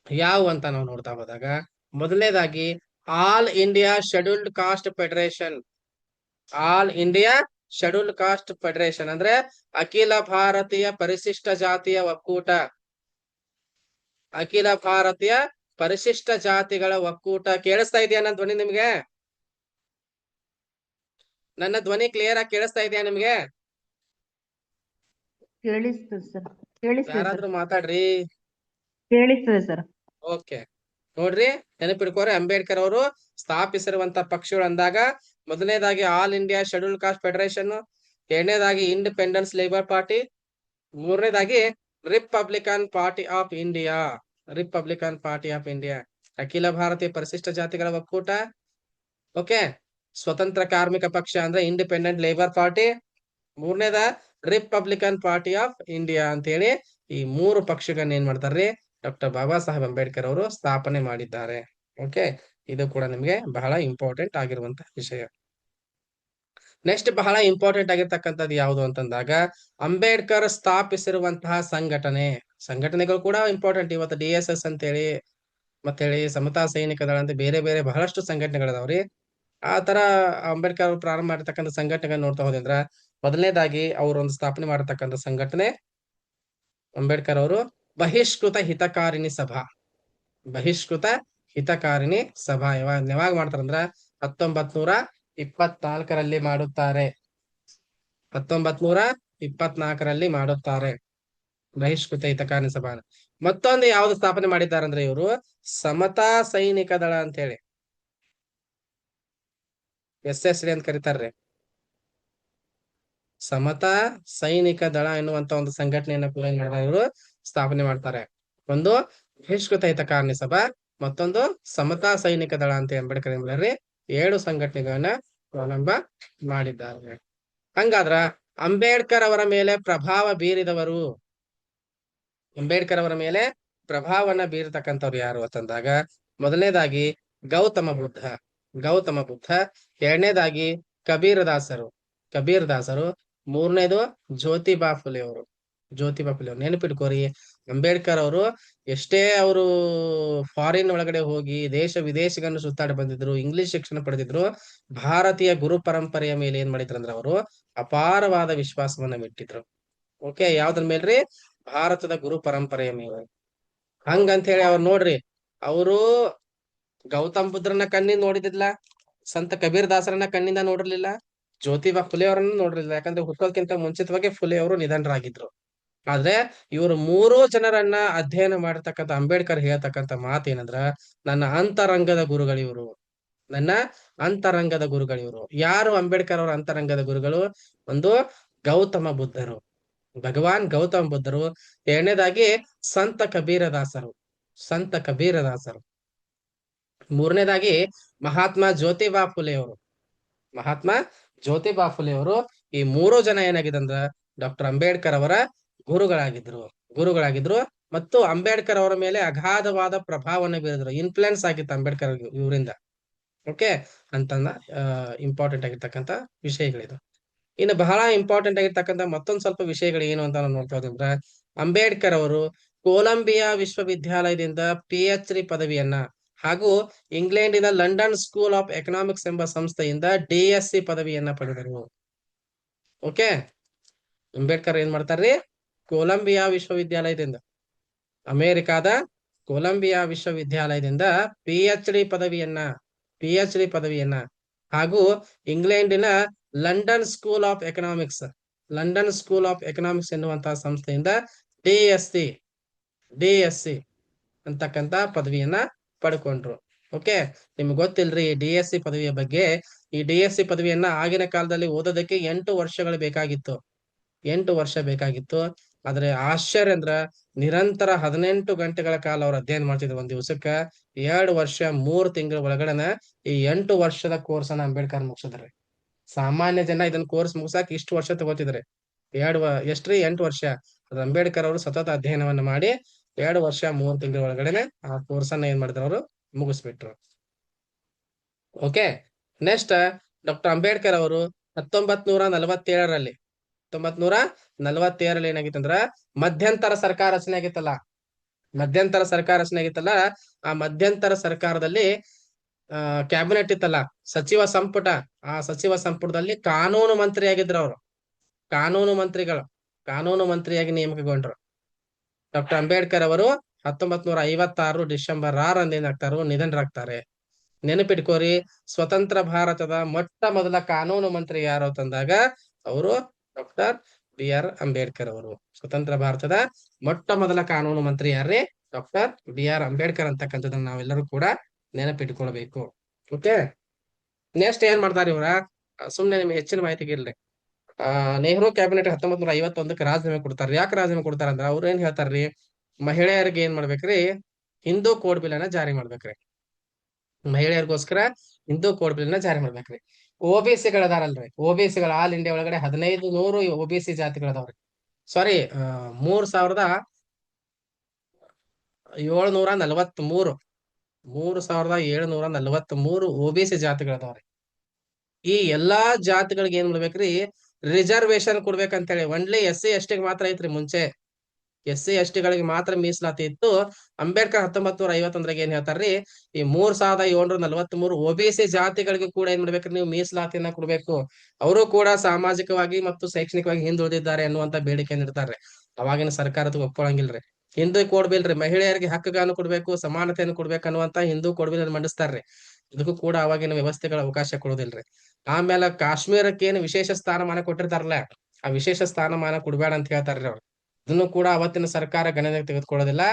ಯಾವುವು ಅಂತ ನಾವು ನೋಡ್ತಾ ಹೋದಾಗ, ಮೊದಲನೇದಾಗಿ all India scheduled cost federation. All India scheduled cost federation ಅಂದ್ರೆ ಅಖಿಲ ಭಾರತೀಯ ಪರಿಶಿಷ್ಟ ಜಾತಿಯ ಒಕ್ಕೂಟ. ಅಖಿಲ ಭಾರತೀಯ ಪರಿಶಿಷ್ಟ ಜಾತಿಗಳ ಒಕ್ಕೂಟ. ಕೇಳಿಸ್ತಾ ಇದೆಯಾ ನನ್ನ ಧ್ವನಿ ನಿಮ್ಗೆ? ನನ್ನ ಧ್ವನಿ ಕ್ಲಿಯರ್ ಆಗಿ ಕೇಳಿಸ್ತಾ ಇದೆಯಾ ನಿಮ್ಗೆ? ಕೇಳಿಸ್ತದೆ ಸರ್, ಕೇಳಿಸ್ತದೆ ಸರ್, ಯಾರಾದ್ರೂ ಮಾತಾಡ್ರಿ. ಕೇಳಿಸ್ತದೆ ಸರ್. ಓಕೆ, ನೋಡ್ರಿ, ನೆನಪಿಡ್ಕೋರಿ, ಅಂಬೇಡ್ಕರ್ ಅವರು ಸ್ಥಾಪಿಸಿರುವಂತ ಪಕ್ಷಗಳು ಅಂದಾಗ ಮೊದಲನೇದಾಗಿ all India schedule caste federation, ಎರಡನೇದಾಗಿ ಇಂಡಿಪೆಂಡೆನ್ಸ್ ಲೇಬರ್ ಪಾರ್ಟಿ, ಮೂರನೇದಾಗಿ Republican party of India. Republican party of India, ಅಖಿಲ ಭಾರತೀಯ ಪರಿಶಿಷ್ಟ ಜಾತಿಗಳ ಒಕ್ಕೂಟ. ಓಕೆ, ಸ್ವತಂತ್ರ ಕಾರ್ಮಿಕ ಪಕ್ಷ ಅಂದ್ರೆ ಇಂಡಿಪೆಂಡೆಂಟ್ ಲೇಬರ್ ಪಾರ್ಟಿ, ಮೂರನೇದ ರಿಪಬ್ಲಿಕನ್ ಪಾರ್ಟಿ ಆಫ್ ಇಂಡಿಯಾ ಅಂತ ಹೇಳಿ ಈ ಮೂರು ಪಕ್ಷಗಳನ್ನ ಏನ್ ಮಾಡ್ತಾರ್ರಿ ಡಾಕ್ಟರ್ ಬಾಬಾ ಸಾಹೇಬ್ ಅಂಬೇಡ್ಕರ್ ಅವರು ಸ್ಥಾಪನೆ ಮಾಡಿದ್ದಾರೆ. ಓಕೆ, ಇದು ಕೂಡ ನಿಮ್ಗೆ ಬಹಳ ಇಂಪಾರ್ಟೆಂಟ್ ಆಗಿರುವಂತಹ ವಿಷಯ. ನೆಕ್ಸ್ಟ್ ಬಹಳ ಇಂಪಾರ್ಟೆಂಟ್ ಆಗಿರ್ತಕ್ಕಂಥದ್ದು ಯಾವುದು ಅಂತಂದಾಗ, ಅಂಬೇಡ್ಕರ್ ಸ್ಥಾಪಿಸಿರುವಂತಹ ಸಂಘಟನೆಗಳು ಕೂಡ ಇಂಪಾರ್ಟೆಂಟ್. ಇವತ್ತು DSS ಅಂತ ಹೇಳಿ ಹೇಳಿ ಸಮತಾ ಸೈನಿಕ ದಳ ಅಂತ ಬೇರೆ ಬೇರೆ ಬಹಳಷ್ಟು ಸಂಘಟನೆಗಳಿದಾವ್ರಿ. ಆ ತರ ಅಂಬೇಡ್ಕರ್ ಅವರು ಪ್ರಾರಂಭ ಮಾಡಿರ್ತಕ್ಕಂಥ ಸಂಘಟನೆಗಳನ್ನ ನೋಡ್ತಾ ಹೋದಂದ್ರ, ಮೊದಲನೇದಾಗಿ ಅವರು ಒಂದು ಸ್ಥಾಪನೆ ಮಾಡಿರ್ತಕ್ಕಂಥ ಸಂಘಟನೆ ಅಂಬೇಡ್ಕರ್ ಅವರು ಬಹಿಷ್ಕೃತ ಹಿತಕಾರಿಣಿ ಸಭಾ. ಬಹಿಷ್ಕೃತ ಹಿತಕಾರಿಣಿ ಸಭಾ ಯಾವಾಗ ಮಾಡ್ತಾರಂದ್ರ 1924ರಲ್ಲಿ ಮಾಡುತ್ತಾರೆ. 1924ರಲ್ಲಿ ಮಾಡುತ್ತಾರೆ ಬಹಿಷ್ಕೃತ ಹಿತಕಾರಿಣಿ ಸಭಾ. ಮತ್ತೊಂದು ಯಾವ್ದು ಸ್ಥಾಪನೆ ಮಾಡಿದ್ದಾರೆ ಅಂದ್ರೆ ಇವರು ಸಮತಾ ಸೈನಿಕ ದಳ ಅಂತ ಹೇಳಿ SSD ಅಂತ ಕರೀತಾರ್ರಿ. ಸಮತಾ ಸೈನಿಕ ದಳ ಎನ್ನುವಂತ ಒಂದು ಸಂಘಟನೆಯನ್ನ ಕೂಡ ಇವರು ಸ್ಥಾಪನೆ ಮಾಡ್ತಾರೆ. ಒಂದು ಬಹಿಷ್ಕೃತ ಹಿತಕಾರಿಣಿ ಸಭಾ, ಮತ್ತೊಂದು ಸಮತಾ ಸೈನಿಕ ದಳ ಅಂತ ಅಂಬೇಡ್ಕರ್ ಎಂಬುದರಲ್ಲಿ 7 ಸಂಘಟನೆಗಳನ್ನ ಪ್ರಾರಂಭ ಮಾಡಿದ್ದಾರೆ. ಹಂಗಾದ್ರ ಅಂಬೇಡ್ಕರ್ ಅವರ ಮೇಲೆ ಪ್ರಭಾವ ಬೀರಿದವರು, ಅಂಬೇಡ್ಕರ್ ಅವರ ಮೇಲೆ ಪ್ರಭಾವವನ್ನ ಬೀರತಕ್ಕಂಥವ್ರು ಯಾರು ಅಂತಂದಾಗ, ಮೊದಲನೇದಾಗಿ ಗೌತಮ ಬುದ್ಧ, ಎರಡನೇದಾಗಿ ಕಬೀರ್ ದಾಸರು, ಮೂರನೇದು ಜ್ಯೋತಿಬಾ ಫುಲೆ ಅವರು. ನೆನಪಿಟ್ಕೋರಿ, ಅಂಬೇಡ್ಕರ್ ಅವರು ಎಷ್ಟೇ ಅವರು ಫಾರಿನ್ ಒಳಗಡೆ ಹೋಗಿ ದೇಶ ವಿದೇಶಗಳನ್ನು ಸುತ್ತಾಡಿ ಬಂದಿದ್ರು, ಇಂಗ್ಲಿಷ್ ಶಿಕ್ಷಣ ಪಡೆದಿದ್ರು, ಭಾರತೀಯ ಗುರು ಪರಂಪರೆಯ ಮೇಲೆ ಏನ್ ಮಾಡಿದ್ರು ಅಂದ್ರೆ ಅವರು ಅಪಾರವಾದ ವಿಶ್ವಾಸವನ್ನ ಬಿಟ್ಟಿದ್ರು. ಓಕೆ, ಯಾವ್ದ್ರ ಮೇಲ್ರಿ? ಭಾರತದ ಗುರು ಪರಂಪರೆಯ ಮೇಲೆ. ಹಂಗಂತ ಹೇಳಿ ಅವ್ರು ನೋಡ್ರಿ, ಅವರು ಗೌತಮ್ ಬುದ್ಧರನ್ನ ಕಣ್ಣಿಂದ ನೋಡಿದಿಲ್ಲ, ಸಂತ ಕಬೀರ್ ದಾಸರನ್ನ ಕಣ್ಣಿಂದ ನೋಡಿರ್ಲಿಲ್ಲ, ಜ್ಯೋತಿಬಾ ಫುಲೆ ಅವರನ್ನ ನೋಡಿರ್ಲಿಲ್ಲ. ಯಾಕಂದ್ರೆ ಹುಟ್ಟೋದಕ್ಕಿಂತ ಮುಂಚಿತವಾಗಿ ಫುಲೆ ಅವರು ನಿಧನರಾಗಿದ್ರು. ಆದ್ರೆ ಇವರು ಮೂರೂ ಜನರನ್ನ ಅಧ್ಯಯನ ಮಾಡಿರ್ತಕ್ಕಂಥ ಅಂಬೇಡ್ಕರ್ ಹೇಳ್ತಕ್ಕಂಥ ಮಾತೇನಂದ್ರ, ನನ್ನ ಅಂತರಂಗದ ಗುರುಗಳಿವರು, ನನ್ನ ಅಂತರಂಗದ ಗುರುಗಳಿವರು. ಯಾರು ಅಂಬೇಡ್ಕರ್ ಅವರ ಅಂತರಂಗದ ಗುರುಗಳು? ಒಂದು ಗೌತಮ ಬುದ್ಧರು, ಭಗವಾನ್ ಗೌತಮ ಬುದ್ಧರು. ಎರಡನೇದಾಗಿ ಸಂತ ಕಬೀರ ದಾಸರು. ಮೂರನೇದಾಗಿ ಮಹಾತ್ಮ ಜ್ಯೋತಿಬಾ ಫುಲೆ ಅವರು. ಈ ಮೂರು ಜನ ಏನಾಗಿದಂದ್ರ ಡಾಕ್ಟರ್ ಅಂಬೇಡ್ಕರ್ ಅವರ ಗುರುಗಳಾಗಿದ್ರು ಮತ್ತು ಅಂಬೇಡ್ಕರ್ ಅವರ ಮೇಲೆ ಅಗಾಧವಾದ ಪ್ರಭಾವವನ್ನು ಬೀರಿದ್ರು. ಇನ್ಫ್ಲುಯೆನ್ಸ್ ಆಗಿತ್ತು ಅಂಬೇಡ್ಕರ್ ಇವರಿಂದ. ಓಕೆ, ಅಂತಂದ ಇಂಪಾರ್ಟೆಂಟ್ ಆಗಿರ್ತಕ್ಕಂಥ ವಿಷಯಗಳಿದು. ಇನ್ನು ಬಹಳ ಇಂಪಾರ್ಟೆಂಟ್ ಆಗಿರ್ತಕ್ಕಂಥ ಮತ್ತೊಂದು ಸ್ವಲ್ಪ ವಿಷಯಗಳು ಏನು ಅಂತ ನಾವು ನೋಡ್ತಾ ಹೋದ್ರ, ಅಂಬೇಡ್ಕರ್ ಅವರು ಕೊಲಂಬಿಯಾ ವಿಶ್ವವಿದ್ಯಾಲಯದಿಂದ PhD ಪದವಿಯನ್ನ ಹಾಗೂ ಇಂಗ್ಲೆಂಡಿನ ಲಂಡನ್ ಸ್ಕೂಲ್ ಆಫ್ ಎಕನಾಮಿಕ್ಸ್ ಎಂಬ ಸಂಸ್ಥೆಯಿಂದ DSc ಪದವಿಯನ್ನ ಪಡೆದರು. ಓಕೆ, ಅಂಬೇಡ್ಕರ್ ಏನ್ ಮಾಡ್ತಾರ್ರಿ? ಕೊಲಂಬಿಯಾ ವಿಶ್ವವಿದ್ಯಾಲಯದಿಂದ, ಅಮೆರಿಕಾದ ಕೊಲಂಬಿಯಾ ವಿಶ್ವವಿದ್ಯಾಲಯದಿಂದ PhD ಪದವಿಯನ್ನ ಹಾಗೂ ಇಂಗ್ಲೆಂಡಿನ ಲಂಡನ್ ಸ್ಕೂಲ್ ಆಫ್ ಎಕನಾಮಿಕ್ಸ್ ಎನ್ನುವಂತಹ ಸಂಸ್ಥೆಯಿಂದ DSc ಅಂತಕ್ಕಂತ ಪದವಿಯನ್ನ ಪಡ್ಕೊಂಡ್ರು. ಓಕೆ, ನಿಮ್ಗೆ ಗೊತ್ತಿಲ್ರಿ DSc ಪದವಿಯ ಬಗ್ಗೆ. ಈ DSc ಪದವಿಯನ್ನ ಆಗಿನ ಕಾಲದಲ್ಲಿ ಓದೋದಕ್ಕೆ 8 ವರ್ಷಗಳು ಬೇಕಾಗಿತ್ತು. ಆದ್ರೆ ಆಶ್ಚರ್ಯ ಅಂದ್ರ ನಿರಂತರ 18 ಗಂಟೆಗಳ ಕಾಲ ಅವ್ರು ಅಧ್ಯಯನ ಮಾಡ್ತಿದ್ರು ಒಂದ್ ದಿವ್ಸಕ್ಕ 2 ವರ್ಷ 3 ತಿಂಗಳ ಒಳಗಡೆನ ಈ 8 ವರ್ಷದ ಕೋರ್ಸ್ ಅನ್ನ ಅಂಬೇಡ್ಕರ್ ಮುಗಿಸಿದ್ರಿ. ಸಾಮಾನ್ಯ ಜನ ಇದನ್ನ ಕೋರ್ಸ್ ಮುಗಿಸಾಕ ಇಷ್ಟು ವರ್ಷ ತಗೋತಿದ್ರೆ ಎಷ್ಟ್ರಿ 8 ವರ್ಷ. ಅದು ಅಂಬೇಡ್ಕರ್ ಅವರು ಸತತ ಅಧ್ಯಯನವನ್ನ ಮಾಡಿ 2 ವರ್ಷ 3 ತಿಂಗಳ ಒಳಗಡೆನೆ ಆ ಕೋರ್ಸ್ ಅನ್ನ ಏನ್ ಮಾಡಿದ್ರು ಅವರು ಮುಗಿಸ್ಬಿಟ್ರು. ಓಕೆ, ನೆಕ್ಸ್ಟ್ ಡಾಕ್ಟರ್ ಅಂಬೇಡ್ಕರ್ ಅವರು 1947ರಲ್ಲಿ 1947ರಲ್ಲಿ ಏನಾಗಿತ್ತಂದ್ರ ಮಧ್ಯಂತರ ಸರ್ಕಾರ ರಚನೆ ಆಗಿತ್ತಲ್ಲ, ಮಧ್ಯಂತರ ಸರ್ಕಾರ ರಚನೆ ಆಗಿತ್ತಲ್ಲ, ಆ ಮಧ್ಯಂತರ ಸರ್ಕಾರದಲ್ಲಿ ಕ್ಯಾಬಿನೆಟ್ ಇತ್ತಲ್ಲ, ಸಚಿವ ಸಂಪುಟ, ಆ ಸಚಿವ ಸಂಪುಟದಲ್ಲಿ ಕಾನೂನು ಮಂತ್ರಿ ಆಗಿದ್ರು ಅವರು. ಕಾನೂನು ಮಂತ್ರಿಯಾಗಿ ನೇಮಕಗೊಂಡ್ರು. ಡಾಕ್ಟರ್ ಅಂಬೇಡ್ಕರ್ ಅವರು 1956 ಡಿಸೆಂಬರ್ 6ರಂದು ಏನಾಗ್ತಾರೋ ನಿಧನರಾಗ್ತಾರೆ. ನೆನಪಿಟ್ಕೋರಿ, ಸ್ವತಂತ್ರ ಭಾರತದ ಮೊಟ್ಟ ಮೊದಲ ಕಾನೂನು ಮಂತ್ರಿ ಯಾರು ಅಂತಂದಾಗ ಅವರು ಡಾಕ್ಟರ್ B.R. ಅಂಬೇಡ್ಕರ್ ಅವರು. ಸ್ವತಂತ್ರ ಭಾರತದ ಮೊಟ್ಟ ಮೊದಲ ಕಾನೂನು ಮಂತ್ರಿ ಯಾರ್ರಿ? Doctor B.R. ಅಂಬೇಡ್ಕರ್ ಅಂತಕ್ಕಂಥದ್ದನ್ನ ನಾವೆಲ್ಲರೂ ಕೂಡ ನೆನಪಿಟ್ಕೊಳ್ಬೇಕು. ಓಕೆ, ನೆಕ್ಸ್ಟ್ ಏನ್ ಮಾಡ್ತಾರೆ ಇವ್ರ? ಸುಮ್ನೆ ನಿಮ್ಗೆ ಹೆಚ್ಚಿನ ಮಾಹಿತಿಗೆ ಇಲ್ರಿ. ನೆಹರು ಕ್ಯಾಬಿನೆಟ್ 1951ಕ್ಕೆ ರಾಜೀನಾಮೆ ಕೊಡ್ತಾರ. ಯಾಕೆ ರಾಜೀನಾಮೆ ಕೊಡ್ತಾರ ಅಂದ್ರ ಅವ್ರ ಏನ್ ಹೇಳ್ತಾರ್ರಿ, ಮಹಿಳೆಯರಿಗೆ ಏನ್ ಮಾಡ್ಬೇಕ್ರಿ, ಹಿಂದೂ ಕೋಡ್ ಬಿಲ್ ಅನ್ನ ಜಾರಿ ಮಾಡ್ಬೇಕ್ರಿ. ಮಹಿಳೆಯರಿಗೋಸ್ಕರ ಹಿಂದೂ ಕೋಡ್ ಬಿಲ್ ನ ಜಾರಿ ಮಾಡ್ಬೇಕ್ರಿ. ಓಬಿಸಿಗಳದಾರಲ್ರಿ, ಓಬಿಸಿಗಳ ಆಲ್ ಇಂಡಿಯಾ ಒಳಗಡೆ 1500 ಓಬಿಸಿ ಜಾತಿಗಳದಾವ್ರಿ. ಸಾರಿ, 3743 ಓಬಿಸಿ ಜಾತಿಗಳದಾವ್ರಿ. ಈ ಎಲ್ಲಾ ಜಾತಿಗಳಿಗೆ ಏನ್ ಮಾಡ್ಬೇಕ್ರಿ, ರಿಸರ್ವೇಶನ್ ಕೊಡ್ಬೇಕಂತೇಳಿ. ಒನ್ಲಿ SC ST ಮಾತ್ರ ಐತ್ರಿ ಮುಂಚೆ. SC ST ಗಳಿಗೆ ಮಾತ್ರ ಮೀಸಲಾತಿ ಇತ್ತು. ಅಂಬೇಡ್ಕರ್ 1951 ಏನ್ ಹೇಳ್ತಾರ್ರಿ, ಈ 3743 ಓಬಿಸಿ ಜಾತಿಗಳಿಗೆ ಕೂಡ ಏನ್ ಮಾಡ್ಬೇಕ್ರಿ, ನೀವು ಮೀಸಲಾತಿಯನ್ನ ಕೊಡ್ಬೇಕು. ಅವರು ಕೂಡ ಸಾಮಾಜಿಕವಾಗಿ ಮತ್ತು ಶೈಕ್ಷಣಿಕವಾಗಿ ಹಿಂದುಳಿದಿದ್ದಾರೆ ಅನ್ನುವಂತ ಬೇಡಿಕೆ ನೀಡ್ತಾರ್ರಿ. ಅವಾಗಿನ ಸರ್ಕಾರದ ಒಪ್ಕೊಳಂಗಿಲ್ರಿ. ಹಿಂದೂ ಕೋಡ್ ಬಿಲ್ ರೀ, ಮಹಿಳೆಯರಿಗೆ ಹಕ್ಕುಗಳನ್ನು ಕೊಡ್ಬೇಕು, ಸಮಾನತೆಯನ್ನು ಕೊಡ್ಬೇಕು ಅನ್ನುವಂತ ಹಿಂದೂ ಕೋಡ್ ಬಿಲ್ ಮಂಡಿಸ್ತಾರ್ರಿ. ಇದಕ್ಕೂ ಕೂಡ ಅವಾಗಿನ ವ್ಯವಸ್ಥೆಗಳ ಅವಕಾಶ ಕೊಡೋದಿಲ್ರಿ. ಆಮೇಲೆ ಕಾಶ್ಮೀರಕ್ಕೆ ಏನು ವಿಶೇಷ ಸ್ಥಾನಮಾನ ಕೊಟ್ಟಿರ್ತಾರಲ್ಲ, ಆ ವಿಶೇಷ ಸ್ಥಾನಮಾನ ಕೊಡ್ಬೇಡ ಅಂತ ಹೇಳ್ತಾರ್ರಿ ಅವ್ರು. ಇದನ್ನು ಕೂಡ ಅವತ್ತಿನ ಸರ್ಕಾರ ಗಣನೆಗೆ ತೆಗೆದುಕೊಳ್ಳೋದಿಲ್ಲ.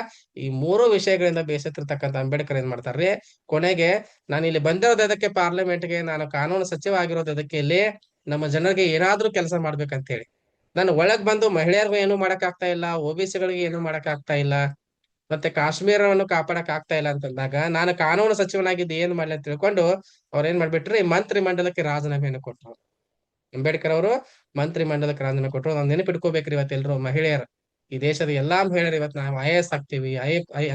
ಈ 3 ವಿಷಯಗಳಿಂದ ಬೇಸತ್ತಿರ್ತಕ್ಕಂಥ ಅಂಬೇಡ್ಕರ್ ಏನ್ ಮಾಡ್ತಾರ್ರಿ, ಕೊನೆಗೆ ನಾನು ಇಲ್ಲಿ ಬಂದಿರೋದಕ್ಕೆ ಪಾರ್ಲಿಮೆಂಟ್ಗೆ, ನಾನು ಕಾನೂನು ಸಚಿವ ಆಗಿರೋದಕ್ಕೆ, ಇಲ್ಲಿ ನಮ್ಮ ಜನರಿಗೆ ಏನಾದ್ರೂ ಕೆಲಸ ಮಾಡ್ಬೇಕಂತೇಳಿ ನಾನು ಒಳಗ್ ಬಂದು ಮಹಿಳೆಯರಿಗೂ ಏನು ಮಾಡಕ್ ಆಗ್ತಾ ಇಲ್ಲ, ಓಬಿಸಿಗಳಿಗೆ ಏನು ಮಾಡಕ್ ಆಗ್ತಾ ಇಲ್ಲ, ಮತ್ತೆ ಕಾಶ್ಮೀರವನ್ನು ಕಾಪಾಡಕ್ ಆಗ್ತಾ ಇಲ್ಲ ಅಂತಂದಾಗ ನಾನು ಕಾನೂನು ಸಚಿವನಾಗಿದ್ದು ಏನ್ ಮಾಡ್ಲಿ ಅಂತ ತಿಳ್ಕೊಂಡು ಅವ್ರ ಏನ್ ಮಾಡ್ಬಿಟ್ರಿ, ಮಂತ್ರಿ ಮಂಡಲಕ್ಕೆ ರಾಜೀನಾಮೆಯನ್ನು ಕೊಟ್ಟರು. ಅಂಬೇಡ್ಕರ್ ಅವರು ಮಂತ್ರಿ ಮಂಡಲಕ್ಕೆ ರಾಜೀನಾಮೆ ಕೊಟ್ಟರು. ನಾವು ನೆನಪಿಟ್ಕೋಬೇಕ್ರಿ, ಇವತ್ತೆಲ್ರು ಮಹಿಳೆಯರು, ಈ ದೇಶದ ಎಲ್ಲಾ ಮಹಿಳೆಯರು ಇವತ್ತು ನಾವು IAS ಆಗ್ತೀವಿ,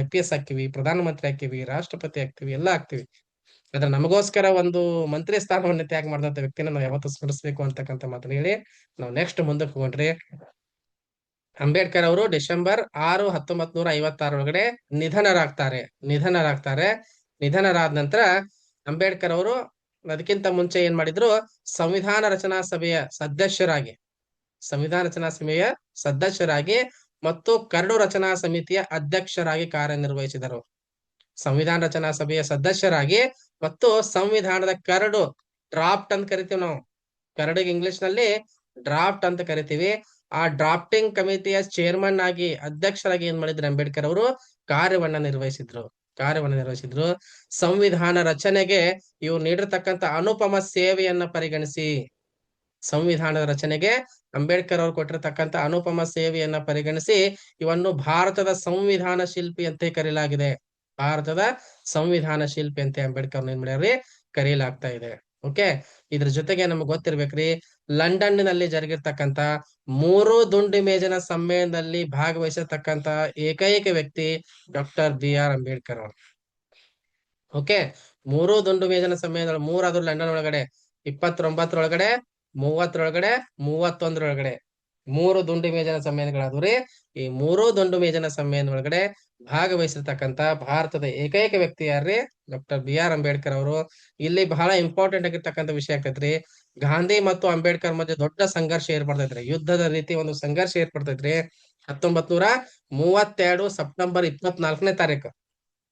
IPS ಆಗ್ತೀವಿ, ಪ್ರಧಾನಮಂತ್ರಿ ಆಗ್ತೀವಿ, ರಾಷ್ಟ್ರಪತಿ ಆಗ್ತೀವಿ, ಎಲ್ಲಾ ಆಗ್ತೀವಿ. ಆದ್ರೆ ನಮಗೋಸ್ಕರ ಒಂದು ಮಂತ್ರಿ ಸ್ಥಾನವನ್ನು ತ್ಯಾಗ ಮಾಡಿದಂತ ವ್ಯಕ್ತಿನ ನಾವು ಯಾವತ್ತೂ ಸ್ಮರಿಸ್ಬೇಕು ಅಂತಕ್ಕಂಥ ಮಾತನ್ನ ಹೇಳಿ ನಾವು ನೆಕ್ಸ್ಟ್ ಮುಂದಕ್ಕೆ ಹೋಗ್ರಿ. ಅಂಬೇಡ್ಕರ್ ಅವರು ಡಿಸೆಂಬರ್ 6, 1956 ಒಳಗಡೆ ನಿಧನರಾಗ್ತಾರೆ. ನಿಧನರಾದ ನಂತರ ಅಂಬೇಡ್ಕರ್ ಅವರು ಅದಕ್ಕಿಂತ ಮುಂಚೆ ಏನ್ ಮಾಡಿದ್ರು, ಸಂವಿಧಾನ ರಚನಾ ಸಭೆಯ ಸದಸ್ಯರಾಗಿ ಮತ್ತು ಕರಡು ರಚನಾ ಸಮಿತಿಯ ಅಧ್ಯಕ್ಷರಾಗಿ ಕಾರ್ಯನಿರ್ವಹಿಸಿದರು. ಸಂವಿಧಾನ ರಚನಾ ಸಭೆಯ ಸದಸ್ಯರಾಗಿ ಮತ್ತು ಸಂವಿಧಾನದ ಕರಡು, ಡ್ರಾಫ್ಟ್ ಅಂತ ಕರಿತೀವಿ ನಾವು. ಕರಡಿಗೆ ಇಂಗ್ಲಿಷ್ ನಲ್ಲಿ ಡ್ರಾಫ್ಟ್ ಅಂತ ಕರಿತೀವಿ. ಆ ಡ್ರಾಫ್ಟಿಂಗ್ ಕಮಿಟಿಯ ಚೇರ್ಮನ್ ಆಗಿ, ಅಧ್ಯಕ್ಷರಾಗಿ ಏನ್ ಮಾಡಿದ್ರು, ಅಂಬೇಡ್ಕರ್ ಅವರು ಕಾರ್ಯವನ್ನ ನಿರ್ವಹಿಸಿದ್ರು. ಸಂವಿಧಾನ ರಚನೆಗೆ ಇವ್ರು ನೀಡಿರ್ತಕ್ಕಂಥ ಅನುಪಮ ಸೇವೆಯನ್ನ ಪರಿಗಣಿಸಿ, ಸಂವಿಧಾನದ ರಚನೆಗೆ ಅಂಬೇಡ್ಕರ್ ಅವರು ಕೊಟ್ಟಿರ್ತಕ್ಕಂಥ ಅನುಪಮ ಸೇವೆಯನ್ನ ಪರಿಗಣಿಸಿ ಇವನ್ನು ಭಾರತದ ಸಂವಿಧಾನ ಶಿಲ್ಪಿ ಅಂತ ಕರೆಯಲಾಗಿದೆ. ಭಾರತದ ಸಂವಿಧಾನ ಶಿಲ್ಪಿ ಅಂತ ಅಂಬೇಡ್ಕರ್ ಏನ್ ಮಾಡ್ಯಾರ್ರಿ, ಕರೆಯಲಾಗ್ತಾ ಇದೆ. ಓಕೆ, ಇದ್ರ ಜೊತೆಗೆ ನಮ್ಗೆ ಗೊತ್ತಿರ್ಬೇಕ್ರಿ, ಲಂಡನ್ನಲ್ಲಿ ಜರುಗಿರ್ತಕ್ಕಂತ 3 ದುಂಡು ಮೇಜಿನ ಸಮ್ಮೇಳನದಲ್ಲಿ ಭಾಗವಹಿಸಿರ್ತಕ್ಕಂತ ಏಕೈಕ ವ್ಯಕ್ತಿ ಡಾಕ್ಟರ್ B.R. ಅಂಬೇಡ್ಕರ್ ಅವರು. ಓಕೆ, 3 ದುಂಡು ಮೇಜಿನ ಸಮ್ಮೇಳನ, 3 ಆದ್ರೂ ಲಂಡನ್ ಒಳಗಡೆ, 29ರೊಳಗಡೆ, 30ರೊಳಗಡೆ, 31ರೊಳಗಡೆ 3 ದುಂಡು ಮೇಜಿನ ಸಮ್ಮೇಳನಗಳಾದ್ರಿ. ಈ 3 ದುಂಡು ಮೇಜಿನ ಸಮ್ಮೇಳನ ಒಳಗಡೆ ಭಾಗವಹಿಸಿರ್ತಕ್ಕಂತ ಭಾರತದ ಏಕೈಕ ವ್ಯಕ್ತಿ ಯಾರ್ರಿ, ಡಾಕ್ಟರ್ B.R. ಅಂಬೇಡ್ಕರ್ ಅವರು. ಇಲ್ಲಿ ಬಹಳ ಇಂಪಾರ್ಟೆಂಟ್ ಆಗಿರ್ತಕ್ಕಂಥ ವಿಷಯ ಆಗ್ತೈತ್ರಿ, ಗಾಂಧಿ ಮತ್ತು ಅಂಬೇಡ್ಕರ್ ಮಧ್ಯೆ ದೊಡ್ಡ ಸಂಘರ್ಷ ಏರ್ಪಡ್ತೈತ್ರಿ, ಯುದ್ಧದ ರೀತಿ ಒಂದು ಸಂಘರ್ಷ ಏರ್ಪಡ್ತೈತ್ರಿ. 1932 ಸೆಪ್ಟೆಂಬರ್ 24ನೇ ತಾರೀಕು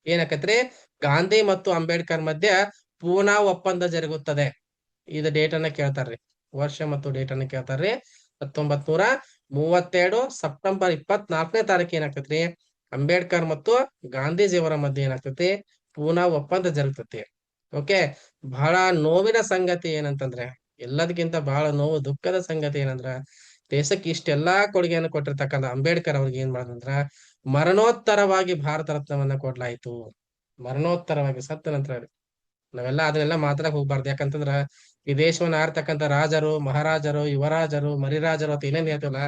ಏನಾಕತ್ರಿ, ಗಾಂಧಿ ಮತ್ತು ಅಂಬೇಡ್ಕರ್ ಮಧ್ಯ ಪೂನಾ ಒಪ್ಪಂದ ಜರುಗುತ್ತದೆ. ಇದು ಡೇಟ್ ಅನ್ನ ಕೇಳ್ತಾರ್ರಿ, ವರ್ಷ ಮತ್ತು ಡೇಟ್ ಅನ್ನ ಕೇಳ್ತಾರ್ರಿ. 1932 ಸೆಪ್ಟೆಂಬರ್ 24ನೇ ತಾರೀಕು ಏನಾಗ್ತೈತ್ರಿ, ಅಂಬೇಡ್ಕರ್ ಮತ್ತು ಗಾಂಧೀಜಿಯವರ ಮಧ್ಯೆ ಏನಾಗ್ತೈತಿ, ಪೂನಾ ಒಪ್ಪಂದ ಜರುಗ್ತೈತಿ. ಓಕೆ, ಬಹಳ ನೋವಿನ ಸಂಗತಿ ಏನಂತಂದ್ರೆ, ಎಲ್ಲದಕ್ಕಿಂತ ಬಹಳ ನೋವು ದುಃಖದ ಸಂಗತಿ ಏನಂದ್ರ, ದೇಶಕ್ಕೆ ಇಷ್ಟೆಲ್ಲಾ ಕೊಡುಗೆಯನ್ನು ಕೊಟ್ಟಿರ್ತಕ್ಕಂಥ ಅಂಬೇಡ್ಕರ್ ಅವ್ರಿಗೆ ಏನ್ ಮಾಡೋದಂದ್ರ ಮರಣೋತ್ತರವಾಗಿ ಭಾರತ ರತ್ನವನ್ನ ಕೊಡ್ಲಾಯ್ತು. ಮರಣೋತ್ತರವಾಗಿ ಸತ್ತ ನಂತರ ನಾವೆಲ್ಲ ಅದನ್ನೆಲ್ಲ ಮಾತಾಡಕ್ ಹೋಗ್ಬಾರ್ದು. ಯಾಕಂತಂದ್ರ ಈ ದೇಶವನ್ನ ಆರ್ತಕ್ಕಂಥ ರಾಜರು, ಮಹಾರಾಜರು, ಯುವರಾಜರು, ಮರಿರಾಜರು ಅಂತ ಏನೇನ್ ಹೇಳ್ತೀವಲ್ಲ,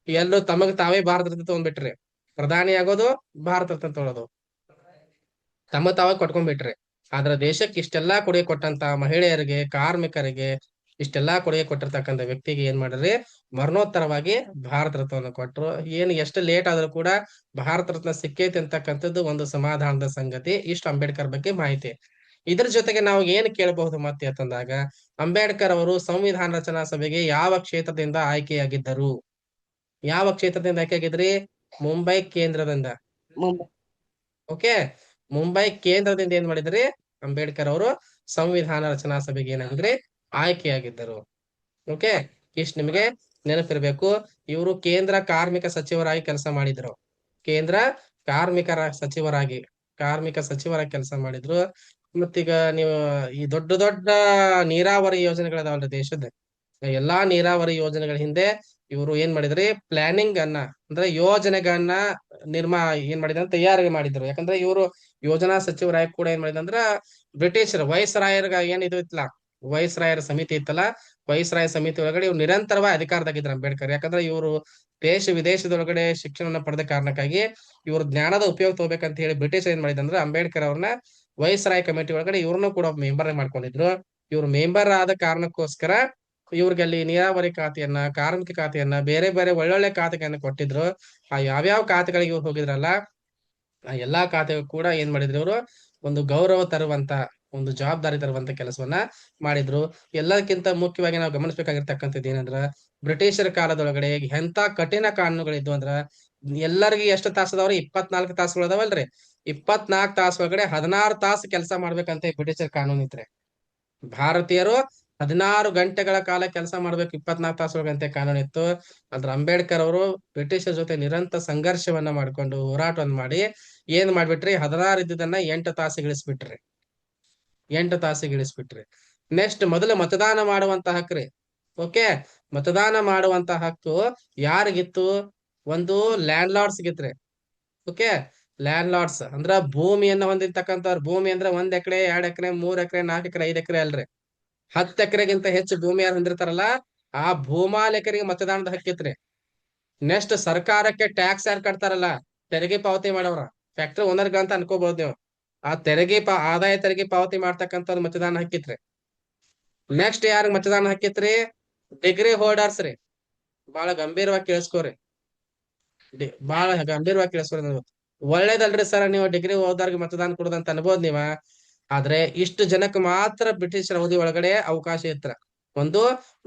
ಎಲ್ಲರೂ ತಮಗ್ ತಾವೇ ಭಾರತ ರತ್ನ ತಗೊಂಡ್ಬಿಟ್ರಿ. ಪ್ರಧಾನಿ ಆಗೋದು, ಭಾರತ ರತ್ನ ತೊಗೊಳೋದು, ತಮ್ಮ ತಾವ ಕೊಟ್ಕೊಂಡ್ಬಿಟ್ರಿ. ಆದ್ರ ದೇಶಕ್ಕೆ ಇಷ್ಟೆಲ್ಲಾ ಕೊಡುಗೆ ಕೊಟ್ಟಂತ ಮಹಿಳೆಯರಿಗೆ, ಕಾರ್ಮಿಕರಿಗೆ ಇಷ್ಟೆಲ್ಲಾ ಕೊಡುಗೆ ಕೊಟ್ಟಿರ್ತಕ್ಕಂಥ ವ್ಯಕ್ತಿಗೆ ಏನ್ ಮಾಡ್ರಿ, ಮರಣೋತ್ತರವಾಗಿ ಭಾರತ ರತ್ನವನ್ನು ಕೊಟ್ರು. ಏನ್ ಎಷ್ಟು ಲೇಟ್ ಆದ್ರೂ ಕೂಡ ಭಾರತ ರತ್ನ ಸಿಕ್ಕೈತಿ ಅಂತಕ್ಕಂಥದ್ದು ಒಂದು ಸಮಾಧಾನದ ಸಂಗತಿ. ಇಷ್ಟು ಅಂಬೇಡ್ಕರ್ ಬಗ್ಗೆ ಮಾಹಿತಿ. ಇದ್ರ ಜೊತೆಗೆ ನಾವು ಏನ್ ಕೇಳಬಹುದು ಮತ್ತೆ ಅಂತಂದಾಗ, ಅಂಬೇಡ್ಕರ್ ಅವರು ಸಂವಿಧಾನ ರಚನಾ ಸಭೆಗೆ ಯಾವ ಕ್ಷೇತ್ರದಿಂದ ಆಯ್ಕೆಯಾಗಿದ್ದರು? ಯಾವ ಕ್ಷೇತ್ರದಿಂದ ಆಯ್ಕೆಯಾಗಿದ್ರಿ? ಮುಂಬೈ ಕೇಂದ್ರದಿಂದ. ಮುಂಬೈ. ಓಕೆ, ಮುಂಬೈ ಕೇಂದ್ರದಿಂದ ಏನ್ ಮಾಡಿದ್ರಿ? ಅಂಬೇಡ್ಕರ್ ಅವರು ಸಂವಿಧಾನ ರಚನಾ ಸಭೆಗೆ ಏನಾಗಿದ್ರಿ? ಆಯ್ಕೆಯಾಗಿದ್ದರು. ಓಕೆ, ಇಷ್ಟು ನಿಮಗೆ ನೆನಪಿರ್ಬೇಕು. ಇವರು ಕೇಂದ್ರ ಕಾರ್ಮಿಕ ಸಚಿವರಾಗಿ ಕೆಲಸ ಮಾಡಿದ್ರು. ಕೇಂದ್ರ ಕಾರ್ಮಿಕ ಸಚಿವರಾಗಿ ಕೆಲಸ ಮಾಡಿದ್ರು. ಮತ್ತೀಗ ನೀವು ಈ ದೊಡ್ಡ ದೊಡ್ಡ ನೀರಾವರಿ ಯೋಜನೆಗಳಿದಾವಲ್ರಿ ದೇಶದ, ಎಲ್ಲಾ ನೀರಾವರಿ ಯೋಜನೆಗಳ ಹಿಂದೆ ಇವರು ಏನ್ ಮಾಡಿದ್ರಿ? ಪ್ಲಾನಿಂಗ್ ಅನ್ನ, ಅಂದ್ರೆ ಯೋಜನೆಗಳನ್ನ ಏನ್ ಮಾಡಿದ್ರು? ತಯಾರಿ ಮಾಡಿದ್ರು. ಯಾಕಂದ್ರೆ ಇವರು ಯೋಜನಾ ಸಚಿವರಾಗಿ ಕೂಡ ಏನ್ ಮಾಡಿದ್ರು ಅಂದ್ರ ಬ್ರಿಟಿಷರ್ ವೈಸ್ರಾಯರ್ಗ ಏನ್ ಇದು ಇತ್ತಲ್ಲ, ವೈಸ್ರಾಯರ್ ಸಮಿತಿ ಇತ್ತಲ್ಲ, ವೈಸ್ರಾಯ ಸಮಿತಿ ಒಳಗಡೆ ಇವ್ರು ನಿರಂತರವಾಗಿ ಅಧಿಕಾರದಾಗಿದ್ರು ಅಂಬೇಡ್ಕರ್. ಯಾಕಂದ್ರೆ ಇವರು ದೇಶ ವಿದೇಶದೊಳಗಡೆ ಶಿಕ್ಷಣವನ್ನ ಪಡೆದ ಕಾರಣಕ್ಕಾಗಿ ಇವ್ರ ಜ್ಞಾನದ ಉಪಯೋಗ ತಗೋಬೇಕಂತ ಹೇಳಿ ಬ್ರಿಟಿಷ್ ಏನ್ ಮಾಡಿದಂದ್ರೆ ಅಂಬೇಡ್ಕರ್ ಅವ್ರನ್ನ ವೈಸ್ರಾಯ್ ಕಮಿಟಿ ಒಳಗಡೆ ಇವ್ರನ್ನು ಕೂಡ ಮೆಂಬರ್ ಮಾಡ್ಕೊಂಡಿದ್ರು. ಇವ್ರು ಮೆಂಬರ್ ಆದ ಕಾರಣಕ್ಕೋಸ್ಕರ ಇವ್ರಿಗೆ ಅಲ್ಲಿ ನೀರಾವರಿ ಖಾತೆಯನ್ನ, ಕಾರ್ಮಿಕ ಖಾತೆಯನ್ನ, ಬೇರೆ ಬೇರೆ ಒಳ್ಳೊಳ್ಳೆ ಖಾತೆಗಳನ್ನ ಕೊಟ್ಟಿದ್ರು. ಆ ಯಾವ್ಯಾವ ಖಾತೆಗಳಿಗೆ ಇವ್ರು ಹೋಗಿದ್ರಲ್ಲ, ಆ ಎಲ್ಲಾ ಖಾತೆಗೂ ಕೂಡ ಏನ್ ಮಾಡಿದ್ರು? ಇವರು ಒಂದು ಗೌರವ ತರುವಂತ, ಒಂದು ಜವಾಬ್ದಾರಿ ತರುವಂತ ಕೆಲಸವನ್ನ ಮಾಡಿದ್ರು. ಎಲ್ಲದಕ್ಕಿಂತ ಮುಖ್ಯವಾಗಿ ನಾವು ಗಮನಿಸಬೇಕಾಗಿರ್ತಕ್ಕಂಥದ್ದು ಏನಂದ್ರ, ಬ್ರಿಟಿಷರ ಕಾಲದೊಳಗಡೆ ಎಂತ ಕಠಿಣ ಕಾನೂನುಗಳಿದ್ವು ಅಂದ್ರ, ಎಲ್ಲರಿಗೂ ಎಷ್ಟು ತಾಸು ಅದಾವ್ರಿ? 24 ತಾಸುಗಳು ಅದಾವಲ್ರಿ. 24 ತಾಸು ಒಳಗಡೆ 16 ತಾಸು ಕೆಲಸ ಮಾಡ್ಬೇಕಂತ ಬ್ರಿಟಿಷರ್ ಕಾನೂನು ಇತ್ರಿ. ಭಾರತೀಯರು 16 ಗಂಟೆಗಳ ಕಾಲ ಕೆಲಸ ಮಾಡ್ಬೇಕು, 24 ತಾಸುಗಳಂತೆ ಕಾನೂನು ಇತ್ತು. ಅದ್ರ ಅಂಬೇಡ್ಕರ್ ಅವರು ಬ್ರಿಟಿಷರ ಜೊತೆ ನಿರಂತರ ಸಂಘರ್ಷವನ್ನ ಮಾಡ್ಕೊಂಡು ಹೋರಾಟವನ್ನ ಮಾಡಿ ಏನ್ ಮಾಡ್ಬಿಟ್ರಿ? 16 ಇದ್ದಿದ್ದನ್ನ 8 ತಾಸಿಗೆ ಇಳಿಸ್ಬಿಟ್ರಿ. 8 ತಾಸಿಗೆ ಇಳಿಸ್ಬಿಟ್ರಿ. ನೆಕ್ಸ್ಟ್, ಮೊದಲು ಮತದಾನ ಮಾಡುವಂತ ಹಕ್ಕ್ರಿ. ಓಕೆ, ಮತದಾನ ಮಾಡುವಂತ ಹಕ್ಕು ಯಾರಿಗಿತ್ತು? ಒಂದು ಲ್ಯಾಂಡ್ ಲಾರ್ಡ್ಸ್ ಗಿತ್ರಿ. ಓಕೆ, ಲ್ಯಾಂಡ್ ಲಾರ್ಡ್ಸ್ ಅಂದ್ರ ಭೂಮಿಯನ್ನ ಹೊಂದಿರ್ತಕ್ಕಂಥವ್ರು. ಭೂಮಿ ಅಂದ್ರೆ 1 ಎಕರೆ, 2 ಎಕರೆ, 3 ಎಕರೆ, 4 ಎಕರೆ, 5 ಎಕರೆ ಅಲ್ರಿ. 10 ಎಕರೆಗಿಂತ ಹೆಚ್ಚು ಭೂಮಿ ಯಾರು ಹೊಂದಿರ್ತಾರಲ್ಲ, ಆ ಭೂಮಾಲೀಕರಿಗೆ ಮತದಾನದ ಹಕ್ಕಿತ್ರಿ. ನೆಕ್ಸ್ಟ್, ಸರ್ಕಾರಕ್ಕೆ ಟ್ಯಾಕ್ಸ್ ಯಾರು ಕಟ್ತಾರಲ್ಲ, ತೆರಿಗೆ ಪಾವತಿ ಮಾಡೋರ, ಫ್ಯಾಕ್ಟರಿ ಓನರ್ಗಳಂತ ಅನ್ಕೋಬಹುದು ನೀವು. ಆ ಆದಾಯ ತೆರಿಗೆ ಪಾವತಿ ಮಾಡ್ತಕ್ಕಂಥವ್ರು ಮತದಾನ ಹಕ್ಕಿತ್ರಿ. ನೆಕ್ಸ್ಟ್ ಯಾರಿಗ್ ಮತದಾನ ಹಕ್ಕಿತ್ರಿ? ಡಿಗ್ರಿ ಹೋಲ್ಡರ್ಸ್ ರೀ. ಬಹಳ ಗಂಭೀರವಾಗಿ ಕೇಳಿಸ್ಕೋರಿ, ಬಹಳ ಗಂಭೀರವಾಗಿ ಕೇಳಿಸ್ಕೋರಿ. ನೀವು ಒಳ್ಳೇದಲ್ರಿ ಸರ್, ನೀವು ಡಿಗ್ರಿ ಹೋದವ್ರಿಗೆ ಮತದಾನ ಕೊಡೋದಂತ ಅನ್ಬೋದ್ ನೀವ. ಆದ್ರೆ ಇಷ್ಟು ಜನಕ್ಕೆ ಮಾತ್ರ ಬ್ರಿಟಿಷರ ಅವಧಿ ಒಳಗಡೆ ಅವಕಾಶ ಇತ್ರ. ಒಂದು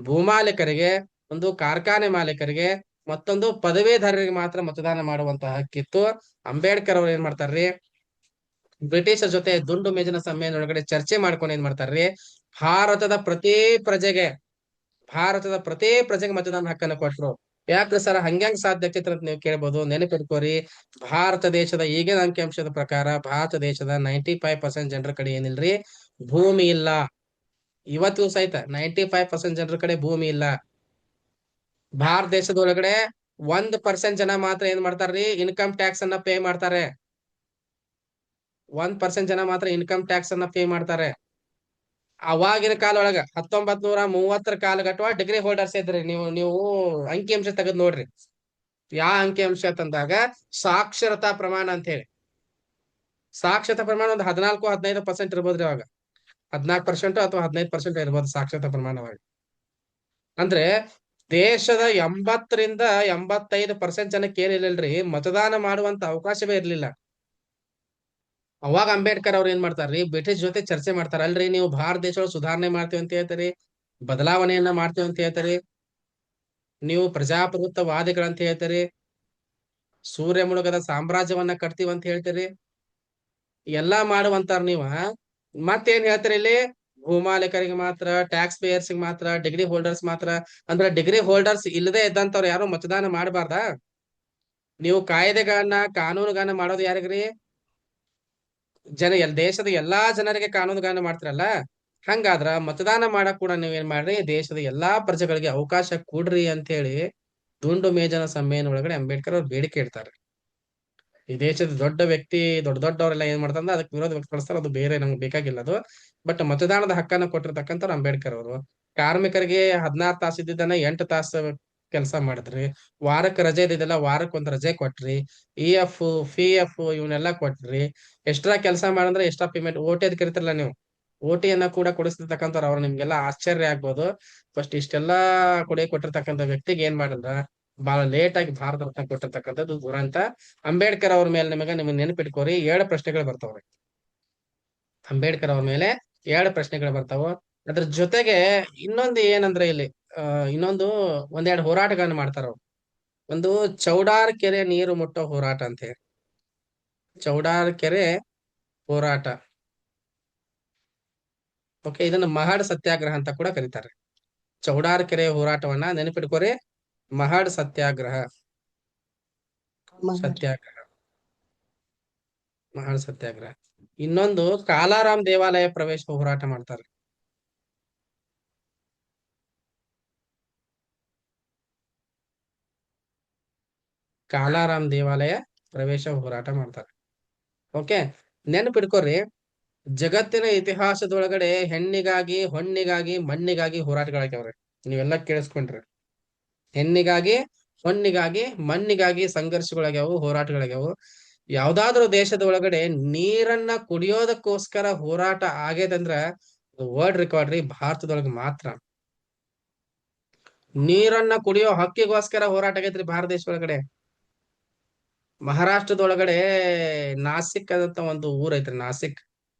ಭೂಮಾಲೀಕರಿಗೆ, ಒಂದು ಕಾರ್ಖಾನೆ ಮಾಲೀಕರಿಗೆ, ಮತ್ತೊಂದು ಪದವೀಧರರಿಗೆ ಮಾತ್ರ ಮತದಾನ ಮಾಡುವಂತ ಹಕ್ಕಿತ್ತು. ಅಂಬೇಡ್ಕರ್ ಅವ್ರು ಏನ್ ಮಾಡ್ತಾರ್ರಿ? ಬ್ರಿಟಿಷರ ಜೊತೆ ದುಂಡು ಮೇಜಿನ ಸಮ್ಮೇಳನ ಒಳಗಡೆ ಚರ್ಚೆ ಮಾಡ್ಕೊಂಡು ಏನ್ ಮಾಡ್ತಾರ್ರಿ? ಭಾರತದ ಪ್ರತಿ ಪ್ರಜೆಗೆ ಭಾರತದ ಪ್ರತಿ ಪ್ರಜೆಗೆ ಮತದಾನ ಹಕ್ಕನ್ನು ಕೊಟ್ರು. ಯಾಕ್ರಿ ಸರ್ ಹಂಗ್ಯಾಂಗ್ ಸಾಧ್ಯ ಆಗ್ತೈತಿ ಅಂತ ನೀವು ಕೇಳ್ಬೋದು. ನೆನಪಿಟ್ಕೋರಿ, ಭಾರತ ದೇಶದ ಈಗಿನ ಅಂಕಿಅಂಶದ ಪ್ರಕಾರ ಭಾರತ ದೇಶದ 95% ಜನರ ಕಡೆ ಏನಿಲ್ರಿ? ಭೂಮಿ ಇಲ್ಲ. ಇವತ್ತು ಸಹಿತ 95% ಜನರ ಕಡೆ ಭೂಮಿ ಇಲ್ಲ. ಭಾರತ ದೇಶದ ಒಳಗಡೆ 1% ಜನ ಮಾತ್ರ ಏನ್ ಮಾಡ್ತಾರ್ರಿ? ಇನ್ಕಮ್ ಟ್ಯಾಕ್ಸ್ ಅನ್ನ ಪೇ ಮಾಡ್ತಾರೆ. 1% ಜನ ಮಾತ್ರ ಇನ್ಕಮ್ ಟ್ಯಾಕ್ಸ್ ಅನ್ನ ಪೇ ಮಾಡ್ತಾರೆ. ಅವಾಗಿನ ಕಾಲ ಒಳಗ 1930 ಕಾಲಘಟ್ಟ ಡಿಗ್ರಿ ಹೋಲ್ಡರ್ಸ್ ಇದ್ರಿ. ನೀವು ಅಂಕಿಅಂಶ ತೆಗೆದ್ ನೋಡ್ರಿ. ಯಾವ ಅಂಕಿಅಂಶ ಅಂತಂದಾಗ ಸಾಕ್ಷರತಾ ಪ್ರಮಾಣ ಅಂತ ಹೇಳಿ. ಸಾಕ್ಷರತಾ ಪ್ರಮಾಣ ಒಂದು 14-15% ಇರ್ಬೋದ್ರಿ. ಅವಾಗ 14% ಅಥವಾ 15% ಇರ್ಬೋದು ಸಾಕ್ಷರತಾ ಪ್ರಮಾಣವಾಗಿ. ಅಂದ್ರೆ ದೇಶದ 80-85% ಜನಕ್ಕೆ ಏನಿಲ್ಲಲ್ರಿ, ಮತದಾನ ಮಾಡುವಂತ ಅವಕಾಶವೇ ಇರ್ಲಿಲ್ಲ. ಅವಾಗ ಅಂಬೇಡ್ಕರ್ ಅವ್ರು ಏನ್ ಮಾಡ್ತಾರ್ರಿ? ಬ್ರಿಟಿಷ್ ಜೊತೆ ಚರ್ಚೆ ಮಾಡ್ತಾರ. ಅಲ್ರಿ, ನೀವು ಭಾರತ ದೇಶ ಸುಧಾರಣೆ ಮಾಡ್ತೀವಿ ಅಂತ ಹೇಳ್ತೀರಿ, ಬದಲಾವಣೆಯನ್ನ ಮಾಡ್ತೀವಿ ಅಂತ ಹೇಳ್ತೀರಿ, ನೀವು ಪ್ರಜಾಪ್ರಭುತ್ವವಾದಿಗಳಂತ ಹೇಳ್ತೀರಿ, ಸೂರ್ಯ ಮುಳುಗದ ಸಾಮ್ರಾಜ್ಯವನ್ನ ಕಟ್ತೀವಿ ಅಂತ ಹೇಳ್ತೀರಿ, ಎಲ್ಲಾ ಮಾಡುವಂತಾರ ನೀವ. ಮತ್ತೇನ್ ಹೇಳ್ತೀರಿ ಇಲ್ಲಿ? ಭೂಮಾಲೀಕರಿಗೆ ಮಾತ್ರ, ಟ್ಯಾಕ್ಸ್ ಪೇಯರ್ಸ್ ಮಾತ್ರ, ಡಿಗ್ರಿ ಹೋಲ್ಡರ್ಸ್ ಮಾತ್ರ. ಅಂದ್ರೆ ಡಿಗ್ರಿ ಹೋಲ್ಡರ್ಸ್ ಇಲ್ಲದೆ ಇದ್ದಂತವ್ರು ಯಾರು ಮತದಾನ ಮಾಡಬಾರ್ದಾ? ನೀವು ಕಾಯ್ದೆಗಳನ್ನ, ಕಾನೂನುಗಳನ್ನ ಮಾಡೋದು ಯಾರಿಗ್ರಿ? ದೇಶದ ಎಲ್ಲಾ ಜನರಿಗೆ ಕಾನೂನುಗಳನ್ನ ಮಾಡ್ತಿರಲ್ಲ, ಹಂಗಾದ್ರ ಮತದಾನ ಮಾಡಕ್ ಕೂಡ ನೀವ್ ಏನ್ ಮಾಡ್ರಿ? ದೇಶದ ಎಲ್ಲಾ ಪ್ರಜೆಗಳಿಗೆ ಅವಕಾಶ ಕೊಡ್ರಿ ಅಂತ ಹೇಳಿ ದುಂಡು ಮೇಜನ ಸಮ್ಮೇಳನ ಒಳಗಡೆ ಅಂಬೇಡ್ಕರ್ ಅವ್ರು ಬೇಡಿಕೆ ಇಡ್ತಾರೆ. ಈ ದೇಶದ ದೊಡ್ಡ ವ್ಯಕ್ತಿ ದೊಡ್ಡವರೆಲ್ಲ ಏನ್ ಮಾಡ್ತಾರೆ ಅಂದ್ರೆ ಅದಕ್ಕೆ ವಿರೋಧ ವ್ಯಕ್ತಪಡಿಸ್ತಾರೆ, ಅದು ಬೇರೆ ನಮ್ಗೆ ಬೇಕಾಗಿಲ್ಲ ಅದು. ಬಟ್ ಮತದಾನದ ಹಕ್ಕನ್ನ ಕೊಟ್ಟಿರ್ತಕ್ಕಂಥವ್ರು ಅಂಬೇಡ್ಕರ್ ಅವರು. ಕಾರ್ಮಿಕರಿಗೆ 16 ತಾಸು ಇದ್ದಿದ್ದನ್ನ 8 ತಾಸು ಕೆಲಸ ಮಾಡಿದ್ರಿ. ವಾರಕ್ಕೆ ರಜೆ ಇದ್ದಿದ್ದೆಲ್ಲ ವಾರಕ್ಕೆ ಒಂದ್ ರಜೆ ಕೊಟ್ರಿ. EF PF ಇವನ್ನೆಲ್ಲ ಕೊಟ್ರಿ. ಎಕ್ಸ್ಟ್ರಾ ಕೆಲಸ ಮಾಡಂದ್ರೆ ಎಕ್ಸ್ಟ್ರಾ ಪೇಮೆಂಟ್ ಓಟಿ ಅದ್ ಕರಿತಿರಲ್ಲ ನೀವು, ಓಟಿಯನ್ನ ಕೂಡ ಕೊಡಿಸ್ತಿರ್ತಕ್ಕಂಥವ್ರು. ಅವ್ರು ನಿಮ್ಗೆಲ್ಲ ಆಶ್ಚರ್ಯ ಆಗ್ಬೋದು. ಫಸ್ಟ್ ಇಷ್ಟೆಲ್ಲಾ ಕೊಟ್ಟಿರ್ತಕ್ಕಂಥ ವ್ಯಕ್ತಿಗೆ ಏನ್ ಮಾಡಿದ್ರ, ಬಹಳ ಲೇಟ್ ಆಗಿ ಭಾರತ ರತ್ನ ಕೊಟ್ಟಿರ್ತಕ್ಕಂಥದ್ದು ದುರಂತ. ಅಂಬೇಡ್ಕರ್ ಅವ್ರ ಮೇಲೆ ನಿಮಗೆ ನೆನಪಿಟ್ಕೋರಿ 7 ಪ್ರಶ್ನೆಗಳು ಬರ್ತಾವ್ರಿ. ಅಂಬೇಡ್ಕರ್ ಅವ್ರ ಮೇಲೆ 7 ಪ್ರಶ್ನೆಗಳು ಬರ್ತಾವ. ಅದ್ರ ಜೊತೆಗೆ ಇನ್ನೊಂದು ಏನಂದ್ರೆ ಇಲ್ಲಿ ಇನ್ನೊಂದು ಒಂದೆರಡು ಹೋರಾಟಗಳನ್ನ ಮಾಡ್ತಾರ ಅವ್ರು. ಒಂದು ಚೌಡಾರ್ ಕೆರೆ ನೀರು ಮುಟ್ಟೋ ಹೋರಾಟ ಅಂತ ಹೇಳಿ, ಚೌಡಾರ್ ಕೆರೆ ಹೋರಾಟ. ಓಕೆ, ಇದನ್ನ ಮಹಡ್ ಸತ್ಯಾಗ್ರಹ ಅಂತ ಕೂಡ ಕರೀತಾರೆ. ಚೌಡಾರ್ ಕೆರೆ ಹೋರಾಟವನ್ನ ನೆನಪಿಟ್ಕೋರಿ, ಮಹಡ್ ಸತ್ಯಾಗ್ರಹ. ಸತ್ಯಾಗ್ರಹ, ಮಹಡ್ ಸತ್ಯಾಗ್ರಹ. ಇನ್ನೊಂದು ಕಾಲಾರಾಮ್ ದೇವಾಲಯ ಪ್ರವೇಶ ಹೋರಾಟ ಮಾಡ್ತಾರೆ. ಕಾಲಾರಾಮ್ ದೇವಾಲಯ ಪ್ರವೇಶ ಹೋರಾಟ ಮಾಡ್ತಾರೆ. ಓಕೆ, ನೆನಪಿಡ್ಕೋರಿ, ಜಗತ್ತಿನ ಇತಿಹಾಸದೊಳಗಡೆ ಹೆಣ್ಣಿಗಾಗಿ, ಹೊಣ್ಣಿಗಾಗಿ, ಮಣ್ಣಿಗಾಗಿ ಹೋರಾಟಗಳಾಗ್ಯಾವ್ರಿ. ನೀವೆಲ್ಲ ಕೇಳಿಸ್ಕೊಂಡ್ರಿ. ಹೆಣ್ಣಿಗಾಗಿ, ಹೊಣ್ಣಿಗಾಗಿ, ಮಣ್ಣಿಗಾಗಿ ಸಂಘರ್ಷಗಳಾಗ್ಯಾವು, ಹೋರಾಟಗಳಾಗ್ಯಾವು. ಯಾವ್ದಾದ್ರು ದೇಶದ ಒಳಗಡೆ ನೀರನ್ನ ಕುಡಿಯೋದಕ್ಕೋಸ್ಕರ ಹೋರಾಟ ಆಗೇದಂದ್ರ ವರ್ಲ್ಡ್ ರೆಕಾರ್ಡ್ ರೀ, ಭಾರತದೊಳಗೆ ಮಾತ್ರ. ನೀರನ್ನ ಕುಡಿಯೋ ಹಕ್ಕಿಗೋಸ್ಕರ ಹೋರಾಟ ಆಗೈತ್ರಿ ಭಾರತ ದೇಶ ಒಳಗಡೆ. ಮಹಾರಾಷ್ಟ್ರದೊಳಗಡೆ ನಾಸಿಕ್ ಅಂತ ಒಂದು ಊರ್ ಐತ್ರಿ, ನಾಸಿಕ್.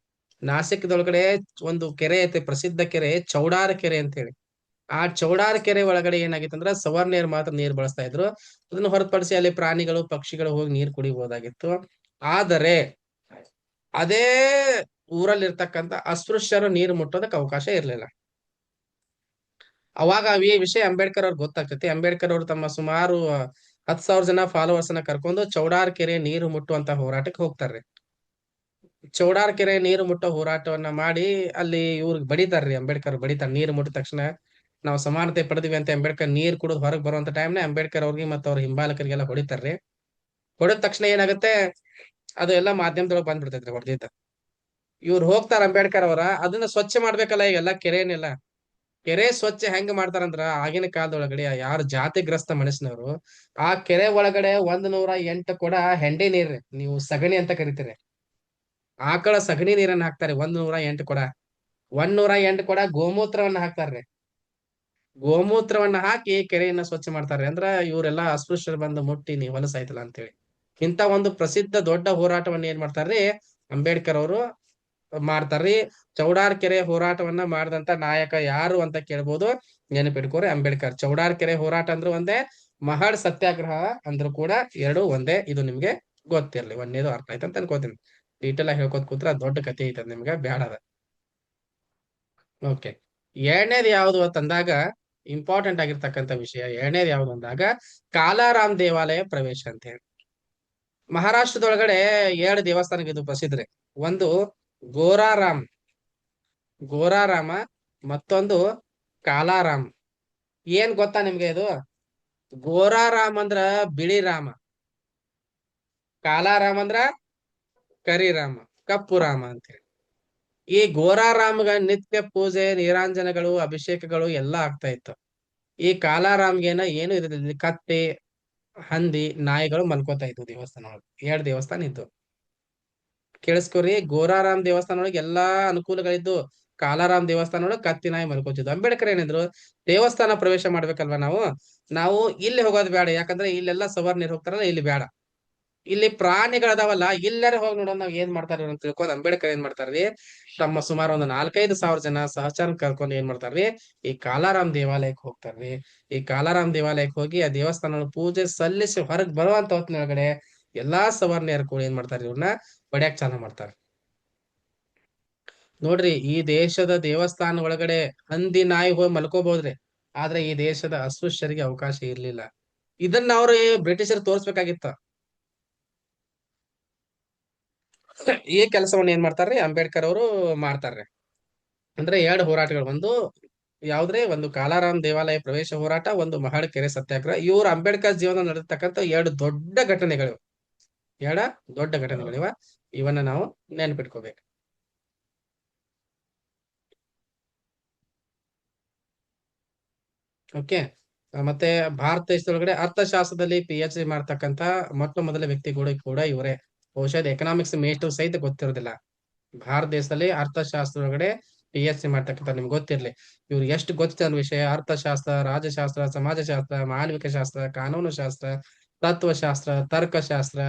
ನಾಸಿಕ್ದೊಳಗಡೆ ಒಂದು ಕೆರೆ ಐತಿ, ಪ್ರಸಿದ್ಧ ಕೆರೆ ಚೌಡಾರ ಕೆರೆ ಅಂತ ಹೇಳಿ. ಆ ಚೌಡಾರ ಕೆರೆ ಒಳಗಡೆ ಏನಾಗಿತ್ತಂದ್ರ ಸವರ್ಣೀಯರು ಮಾತ್ರ ನೀರ್ ಬಳಸ್ತಾ ಇದ್ರು. ಅದನ್ನ ಹೊರತುಪಡಿಸಿ ಅಲ್ಲಿ ಪ್ರಾಣಿಗಳು, ಪಕ್ಷಿಗಳು ಹೋಗಿ ನೀರ್ ಕುಡಿಬಹುದಾಗಿತ್ತು. ಆದರೆ ಅದೇ ಊರಲ್ಲಿರ್ತಕ್ಕಂಥ ಅಸ್ಪೃಶ್ಯರು ನೀರು ಮುಟ್ಟೋದಕ್ಕೆ ಅವಕಾಶ ಇರ್ಲಿಲ್ಲ. ಅವಾಗ ಈ ವಿಷಯ ಅಂಬೇಡ್ಕರ್ ಅವ್ರಿಗೆ ಗೊತ್ತಾಗ್ತೈತಿ. ಅಂಬೇಡ್ಕರ್ ಅವರು ತಮ್ಮ ಸುಮಾರು 10,000 ಜನ ಫಾಲೋವರ್ಸ್ ನ ಕರ್ಕೊಂಡು ಚೌಡಾರ್ ಕೆರೆ ನೀರು ಮುಟ್ಟುವಂತ ಹೋರಾಟಕ್ಕೆ ಹೋಗ್ತಾರ್ರಿ. ಚೌಡಾರ್ ಕೆರೆ ನೀರು ಮುಟ್ಟೋ ಹೋರಾಟವನ್ನ ಮಾಡಿ ಅಲ್ಲಿ ಇವ್ರಿಗೆ ಬಡಿತಾರ್ರಿ, ಅಂಬೇಡ್ಕರ್ ಬಡಿತಾರ. ನೀರು ಮುಟ್ಟಿದ ತಕ್ಷಣ ನಾವು ಸಮಾನತೆ ಪಡೆದಿವಿ ಅಂತ ಅಂಬೇಡ್ಕರ್ ನೀರ್ ಕುಡಿದು ಹೊರಗೆ ಬರುವಂತ ಟೈಮ್ನ ಅಂಬೇಡ್ಕರ್ ಅವ್ರಿಗೆ ಮತ್ತು ಅವ್ರ ಹಿಂಬಾಲಕರಿಗೆಲ್ಲ ಹೊಡಿತಾರ್ರಿ. ಹೊಡೆದ ತಕ್ಷಣ ಏನಾಗುತ್ತೆ, ಅದು ಎಲ್ಲ ಮಾಧ್ಯಮದೊಳಗೆ ಬಂದ್ಬಿಡ್ತೈತ್ರಿ ಹೊಡೆದಿದ್ದ. ಇವ್ರು ಹೋಗ್ತಾರ ಅಂಬೇಡ್ಕರ್ ಅವರ, ಅದನ್ನ ಸ್ವಚ್ಛ ಮಾಡ್ಬೇಕಲ್ಲ ಈಗೆಲ್ಲ ಕೆರೆನೆಲ್ಲ. ಕೆರೆ ಸ್ವಚ್ಛ ಹೆಂಗ್ ಮಾಡ್ತಾರಂದ್ರ, ಆಗಿನ ಕಾಲದೊಳಗಡೆ ಯಾರು ಜಾತಿಗ್ರಸ್ತ ಮನುಷ್ಯನವರು ಆ ಕೆರೆ ಒಳಗಡೆ 108 ಕೊಡ ಹೆಂಡಿ ನೀರ್ರಿ, ನೀವು ಸಗಣಿ ಅಂತ ಕರಿತೀರಿ, ಆಕಳ ಸಗಣಿ ನೀರನ್ನ ಹಾಕ್ತಾರೆ. 108 ಕೊಡ, 108 ಕೊಡ ಗೋಮೂತ್ರವನ್ನ ಹಾಕ್ತಾರ್ರಿ. ಗೋಮೂತ್ರವನ್ನ ಹಾಕಿ ಕೆರೆಯನ್ನ ಸ್ವಚ್ಛ ಮಾಡ್ತಾರೆ. ಅಂದ್ರ ಇವರೆಲ್ಲಾ ಅಸ್ಪೃಶ್ಯರು ಬಂದು ಮುಟ್ಟಿ ನೀವು ಹೊಲಸಾಯ್ತಲ್ಲ ಅಂತೇಳಿ. ಇಂತ ಒಂದು ಪ್ರಸಿದ್ಧ ದೊಡ್ಡ ಹೋರಾಟವನ್ನ ಏನ್ ಮಾಡ್ತಾರ್ರಿ, ಅಂಬೇಡ್ಕರ್ ಅವರು ಮಾಡ್ತಾರ್ರಿ. ಚೌಡಾರ್ ಕೆರೆ ಹೋರಾಟವನ್ನ ಮಾಡಿದಂತ ನಾಯಕ ಯಾರು ಅಂತ ಕೇಳ್ಬೋದು, ನೆನಪಿಟ್ಕೋರಿ ಅಂಬೇಡ್ಕರ್. ಚೌಡಾರ್ ಕೆರೆ ಹೋರಾಟ ಅಂದ್ರೂ ಒಂದೇ, ಮಹಡ್ ಸತ್ಯಾಗ್ರಹ ಅಂದ್ರೂ ಕೂಡ ಎರಡು ಒಂದೇ. ಇದು ನಿಮ್ಗೆ ಗೊತ್ತಿರ್ಲಿ, ಒಂದೇದು ಅರ್ಥ ಆಯ್ತು ಅಂತ ಅನ್ಕೋತೀನಿ. ಡೀಟೇಲ್ ಆಗಿ ಹೇಳ್ಕೊತ ಕೂತ್ರ ದೊಡ್ಡ ಕಥೆ ಐತದ, ನಿಮ್ಗೆ ಬ್ಯಾಡ ಅದ. ಓಕೆ, ಎರಡನೇದು ಯಾವುದು ಅಂತಂದಾಗ ಇಂಪಾರ್ಟೆಂಟ್ ಆಗಿರ್ತಕ್ಕಂಥ ವಿಷಯ, ಎರಡನೇದು ಯಾವ್ದು ಅಂದಾಗ ಕಾಲಾರಾಮ್ ದೇವಾಲಯ ಪ್ರವೇಶ ಅಂತ ಹೇಳಿ. ಮಹಾರಾಷ್ಟ್ರದೊಳಗಡೆ 2 ದೇವಸ್ಥಾನಕ್ಕೆ ಇದು ಪ್ರಸಿದ್ಧ ರೀ. ಒಂದು ಗೋರಾರಾಮ್, ಗೋರಾರಾಮ, ಮತ್ತೊಂದು ಕಾಲಾರಾಮ್. ಏನ್ ಗೊತ್ತಾ ನಿಮ್ಗೆ ಇದು? ಗೋರಾರಾಮ್ ಅಂದ್ರ ಬಿಳಿ ರಾಮ, ಕಾಲಾರಾಮ್ ಅಂದ್ರ ಕರಿ ರಾಮ, ಕಪ್ಪು ರಾಮ ಅಂತ ಹೇಳಿ. ಈ ಗೋರಾರಾಮ್ಗ ನಿತ್ಯ ಪೂಜೆ, ನೀರಾಂಜನಗಳು, ಅಭಿಷೇಕಗಳು ಎಲ್ಲಾ ಆಗ್ತಾ ಇತ್ತು. ಈ ಕಾಲಾರಾಮ್ಗೇನ ಏನು ಇದ್ರಲ್ಲಿ ಕತ್ತೆ, ಹಂದಿ, ನಾಯಿಗಳು ಮಲ್ಕೋತಾ ಇದ್ವು ದೇವಸ್ಥಾನ ಒಳಗೆ. 2 ದೇವಸ್ಥಾನ ಇದ್ದು, ಕೇಳಿಸ್ಕೊರಿ. ಗೋರಾರಾಮ್ ದೇವಸ್ಥಾನ ಒಳಗೆ ಎಲ್ಲಾ ಅನುಕೂಲಗಳಿದ್ದು, ಕಾಲಾರಾಮ್ ದೇವಸ್ಥಾನ ಒಳಗೆ ಕತ್ತಿ, ನಾಯಿ ಮಲ್ಕೋತಿದ್ವು. ಅಂಬೇಡ್ಕರ್ ಏನಿದ್ರು, ದೇವಸ್ಥಾನ ಪ್ರವೇಶ ಮಾಡ್ಬೇಕಲ್ವಾ ನಾವು, ನಾವು ಇಲ್ಲಿ ಹೋಗೋದು ಬೇಡ, ಯಾಕಂದ್ರೆ ಇಲ್ಲೆಲ್ಲ ಸವರ್ಣೀರ್ ಹೋಗ್ತಾರಲ್ಲ, ಇಲ್ಲಿ ಬೇಡ. ಇಲ್ಲಿ ಪ್ರಾಣಿಗಳದಾವಲ್ಲ, ಇಲ್ಲರ ಹೋಗಿ ನೋಡೋಣ ನಾವ್ ಏನ್ ಮಾಡ್ತಾರ ಅಂತ ತಿಳ್ಕೊಂಡ್ ಅಂಬೇಡ್ಕರ್ ಏನ್ ಮಾಡ್ತಾರ್ರಿ, ತಮ್ಮ ಸುಮಾರು ಒಂದು 4,500 ಜನ ಸಹಚರ ಕರ್ಕೊಂಡು ಏನ್ ಮಾಡ್ತಾರ್ರಿ, ಈ ಕಾಲಾರಾಮ್ ದೇವಾಲಯಕ್ಕೆ ಹೋಗ್ತಾರ್ರಿ. ಈ ಕಾಲಾರಾಮ್ ದೇವಾಲಯಕ್ಕೆ ಹೋಗಿ ಆ ದೇವಸ್ಥಾನ ಪೂಜೆ ಸಲ್ಲಿಸಿ ಹೊರಗ್ ಬರುವಂತ ಹೊತ್ತಿನೊಳಗಡೆ ಎಲ್ಲಾ ಸವರ್ಣೀಯರು ಕೂಡ ಏನ್ ಮಾಡ್ತಾರ, ಇವ್ರನ್ನ ಹೊಡ್ಯಾಕ್ ಚಾಲು ಮಾಡ್ತಾರ. ನೋಡ್ರಿ, ಈ ದೇಶದ ದೇವಸ್ಥಾನ ಒಳಗಡೆ ಹಂದಿ, ನಾಯಿ ಹೋಗಿ ಮಲ್ಕೋಬಹುದ್ರಿ, ಆದ್ರೆ ಈ ದೇಶದ ಅಸ್ಪೃಶ್ಯರಿಗೆ ಅವಕಾಶ ಇರ್ಲಿಲ್ಲ. ಇದನ್ನ ಅವ್ರು ಬ್ರಿಟಿಷರು ತೋರ್ಸ್ಬೇಕಾಗಿತ್ತ. ಈ ಕೆಲಸವನ್ನ ಏನ್ ಮಾಡ್ತಾರ್ರಿ, ಅಂಬೇಡ್ಕರ್ ಅವರು ಮಾಡ್ತಾರ್ರಿ. ಅಂದ್ರೆ 2 ಹೋರಾಟಗಳು, ಒಂದು ಯಾವ್ದ್ರೆ ಒಂದು ಕಾಲಾರಾಮ್ ದೇವಾಲಯ ಪ್ರವೇಶ ಹೋರಾಟ, ಒಂದು ಮಹಳ ಕೆರೆ ಸತ್ಯಾಗ್ರಹ. ಇವ್ರು ಅಂಬೇಡ್ಕರ್ ಜೀವನ ನಡೆದತಕ್ಕಂತ ಎರಡು ದೊಡ್ಡ ಘಟನೆಗಳು, ದೊಡ್ಡ ಘಟನೆಗಳಿವ. ಇವನ್ನ ನಾವು ನೆನ್ಪಿಟ್ಕೋಬೇಕು. ಓಕೆ. ಮತ್ತೆ ಭಾರತ ದೇಶದೊಳಗಡೆ ಅರ್ಥಶಾಸ್ತ್ರದಲ್ಲಿ PhD ಮಾಡ್ತಕ್ಕಂತ ಮೊಟ್ಟ ಮೊದಲ ವ್ಯಕ್ತಿ ಕೂಡ ಇವರೇ. ಬಹುಶಃ ಎಕನಾಮಿಕ್ಸ್ ಮೇಷ್ಟು ಸಹಿತ ಗೊತ್ತಿರೋದಿಲ್ಲ. ಭಾರತ ದೇಶದಲ್ಲಿ ಅರ್ಥಶಾಸ್ತ್ರ ಒಳಗಡೆ PhD ಮಾಡ್ತಕ್ಕಂಥ ನಿಮ್ಗೆ ಗೊತ್ತಿರ್ಲಿ. ಇವ್ರು ಎಷ್ಟು ಗೊತ್ತಿದೆ ಅನ್ನೋ ವಿಷಯ: ಅರ್ಥಶಾಸ್ತ್ರ, ರಾಜಶಾಸ್ತ್ರ, ಸಮಾಜಶಾಸ್ತ್ರ, ಮಾನವಿಕ ಶಾಸ್ತ್ರ, ಕಾನೂನು ಶಾಸ್ತ್ರ, ತತ್ವಶಾಸ್ತ್ರ, ತರ್ಕಶಾಸ್ತ್ರ.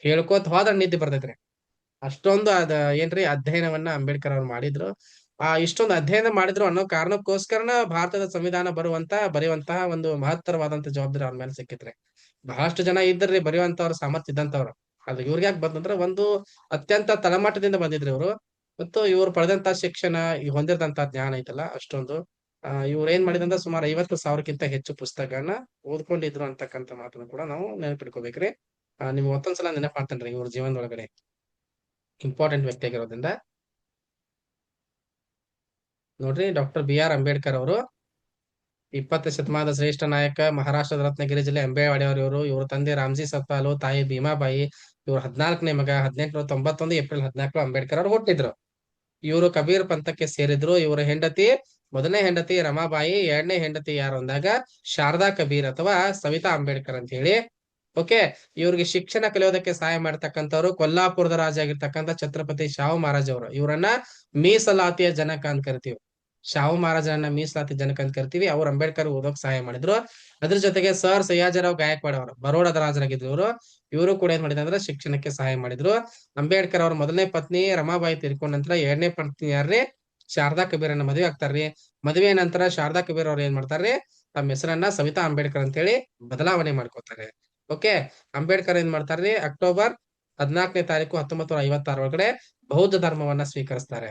ಹೇಳ್ಕೋತ ಹೋದ್ರ ನಿದ್ದೆ ಬರ್ತೈತ್ರಿ. ಅಷ್ಟೊಂದು ಏನ್ರಿ ಅಧ್ಯಯನವನ್ನ ಅಂಬೇಡ್ಕರ್ ಅವ್ರು ಮಾಡಿದ್ರು. ಇಷ್ಟೊಂದು ಅಧ್ಯಯನ ಮಾಡಿದ್ರು ಅನ್ನೋ ಕಾರಣಕ್ಕೋಸ್ಕರನ ಭಾರತದ ಸಂವಿಧಾನ ಬರೆಯುವಂತಹ ಒಂದು ಮಹತ್ತರವಾದಂತ ಜವಾಬ್ದಾರಿ ಅವ್ರ ಮೇಲೆ ಸಿಕ್ಕಿತ್ರಿ. ಬಹಳಷ್ಟು ಜನ ಇದ್ರಿ ಬರೆಯುವಂತವ್ರ ಸಾಮರ್ಥ್ಯ ಇದ್ದಂತವ್ರು. ಅದು ಇವ್ರಿಗೆ ಯಾಕೆ ಬಂದಂದ್ರ ಒಂದು ಅತ್ಯಂತ ತಳಮಟ್ಟದಿಂದ ಬಂದಿದ್ರಿ ಇವರು. ಮತ್ತು ಇವ್ರು ಪಡೆದಂತ ಶಿಕ್ಷಣ, ಈ ಹೊಂದಿರದಂತ ಜ್ಞಾನ ಐತಲ್ಲ ಅಷ್ಟೊಂದು. ಇವ್ರು ಏನ್ ಮಾಡಿದಂದ್ರ ಸುಮಾರು 50,000ಕ್ಕಿಂತ ಹೆಚ್ಚು ಪುಸ್ತಕಗಳನ್ನ ಓದ್ಕೊಂಡಿದ್ರು ಅಂತಕ್ಕಂಥ ಮಾತನ್ನ ಕೂಡ ನಾವು ನೆನಪಿಟ್ಕೋಬೇಕ್ರಿ. ನಿಮ್ಗೆ ಮತ್ತೊಂದ್ಸಲ ನೆನಪು ಮಾಡ್ತೇನ್ರಿ ಇವ್ರ ಜೀವನದೊಳಗಡೆ ಇಂಪಾರ್ಟೆಂಟ್ ವ್ಯಕ್ತಿ ಆಗಿರೋದ್ರಿಂದ. ನೋಡ್ರಿ, ಡಾಕ್ಟರ್ BR ಅಂಬೇಡ್ಕರ್ ಅವರು 20ನೇ ಶತಮಾನದ ಶ್ರೇಷ್ಠ ನಾಯಕ, ಮಹಾರಾಷ್ಟ್ರದ ರತ್ನಗಿರಿ ಜಿಲ್ಲೆ ಅಂಬೇವಾಡಿ ಅವರು. ಇವ್ರ ತಂದೆ ರಾಮ್ಜಿ ಸತ್ಪಾಲು, ತಾಯಿ ಭೀಮಾಬಾಯಿ. ಇವ್ರ 14ನೇ ಮಗ. 1891 ಏಪ್ರಿಲ್ 14 ಅಂಬೇಡ್ಕರ್ ಅವರು ಹುಟ್ಟಿದ್ರು. ಇವರು ಕಬೀರ್ ಪಂಥಕ್ಕೆ ಸೇರಿದ್ರು. ಇವರ ಮೊದಲನೇ ಹೆಂಡತಿ ರಮಾಬಾಯಿ, ಎರಡನೇ ಹೆಂಡತಿ ಯಾರು ಅಂದಾಗ ಶಾರದಾ ಕಬೀರ್ ಅಥವಾ ಸವಿತಾ ಅಂಬೇಡ್ಕರ್ ಅಂತ ಹೇಳಿ. ಓಕೆ. ಇವ್ರಿಗೆ ಶಿಕ್ಷಣ ಕಲಿಯೋದಕ್ಕೆ ಸಹಾಯ ಮಾಡ್ತಕ್ಕಂಥವ್ರು ಕೊಲ್ಲಾಪುರದ ರಾಜ ಆಗಿರ್ತಕ್ಕಂಥ ಛತ್ರಪತಿ ಶಾಹು ಮಹಾರಾಜ್ ಅವರು. ಇವರನ್ನ ಮೀಸಲಾತಿಯ ಜನಕ ಅಂತ ಕರಿತೀವಿ. ಶಾಹು ಮಹಾರಾಜರನ್ನ ಮೀಸಲಾತಿ ಜನಕ ಅಂತ ಕರಿತೀವಿ. ಅವ್ರು ಅಂಬೇಡ್ಕರ್ ಓದೋಕ್ ಸಹಾಯ ಮಾಡಿದ್ರು. ಅದ್ರ ಜೊತೆಗೆ ಸರ್ ಸಯ್ಯಾಜಿರಾವ್ ಗಾಯಕ್ವಾಡ್ ಅವರು ಬರೋಡಾದ ರಾಜರಾಗಿದ್ರು ಇವರು. ಇವರು ಕೂಡ ಏನ್ ಮಾಡಿದ್ರು ಅಂದ್ರೆ ಶಿಕ್ಷಣಕ್ಕೆ ಸಹಾಯ ಮಾಡಿದ್ರು. ಅಂಬೇಡ್ಕರ್ ಅವ್ರ ಮೊದಲನೇ ಪತ್ನಿ ರಮಾಬಾಯಿ ತೀರ್ಕೊಂಡ ನಂತರ ಎರಡನೇ ಪತ್ನಿ ಯಾರ್ರಿ ಶಾರದಾ ಕಬೀರನ್ನ ಮದುವೆ ಆಗ್ತಾರ್ರಿ. ಮದುವೆ ನಂತರ ಶಾರದಾ ಕಬೀರ್ ಅವ್ರು ಏನ್ ಮಾಡ್ತಾರ್ರಿ, ತಮ್ಮ ಹೆಸರನ್ನ ಸವಿತಾ ಅಂಬೇಡ್ಕರ್ ಅಂತ ಹೇಳಿ ಬದಲಾವಣೆ ಮಾಡ್ಕೋತಾರೆ. ಓಕೆ. ಅಂಬೇಡ್ಕರ್ ಏನ್ ಮಾಡ್ತಾರ್ರಿ, ಅಕ್ಟೋಬರ್ 14ನೇ ತಾರೀಕು 1956 ಒಳಗಡೆ ಬೌದ್ಧ ಧರ್ಮವನ್ನ ಸ್ವೀಕರಿಸ್ತಾರೆ.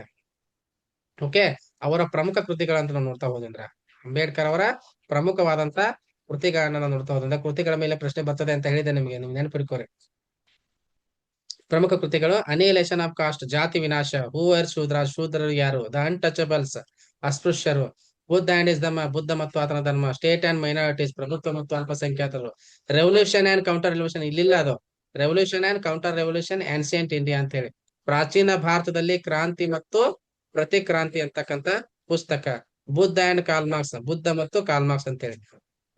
ಓಕೆ. ಅವರ ಪ್ರಮುಖ ಕೃತಿಗಳಂತ ನಾವು ನೋಡ್ತಾ ಹೋದಂದ್ರ ಅಂಬೇಡ್ಕರ್ ಅವರ ಪ್ರಮುಖವಾದಂತ ಕೃತಿಗಳನ್ನ ನಾವು ನೋಡ್ತಾ ಹೋದ್ರಿಂದ, ಕೃತಿಗಳ ಮೇಲೆ ಪ್ರಶ್ನೆ ಬರ್ತದೆ ಅಂತ ಹೇಳಿದೆ ನಿಮ್ಗೆ, ನಿಮ್ಗೆ ನೆನಪಿಟ್ಕೋರಿ. ಪ್ರಮುಖ ಕೃತಿಗಳು: ಅನಿಹಿಲೇಷನ್ ಆಫ್ ಕಾಸ್ಟ್, ಜಾತಿ ವಿನಾಶ, ಹೂ ಆರ್ ಶೂದ್ರ, ಶೂದ್ರರು ಯಾರು, ದ ಅನ್ಟಚಬಲ್ಸ್, ಅಸ್ಪೃಶ್ಯರು, ಬುದ್ಧ ಅಂಡ್ ಇಸ್ ಧರ್ಮ, ಬುದ್ಧ ಮತ್ತು ಆತನ ಧರ್ಮ, ಸ್ಟೇಟ್ ಅಂಡ್ ಮೈನಾರಿಟೀಸ್, ಪ್ರಭುತ್ವ ಮತ್ತು ಅಲ್ಪಸಂಖ್ಯಾತರು, ರೆವಲ್ಯೂಷನ್ ಅಂಡ್ ಕೌಂಟರ್ ರೆವಲ್ಯೂಷನ್. ಇಲ್ಲಿಲ್ಲ ಅದು, revolution and counter revolution, ancient India ಅಂತ ಹೇಳಿ. ಪ್ರಾಚೀನ ಭಾರತದಲ್ಲಿ ಕ್ರಾಂತಿ ಮತ್ತು ಪ್ರತಿಕ್ರಾಂತಿ ಅಂತಕ್ಕಂಥ ಪುಸ್ತಕ. ಬುದ್ಧ ಅಂಡ್ ಕಾಲ್ಮಾರ್ಕ್ಸ್, ಬುದ್ಧ ಮತ್ತು ಕಾಲ್ಮಾರ್ಕ್ಸ್ ಅಂತ ಹೇಳಿ.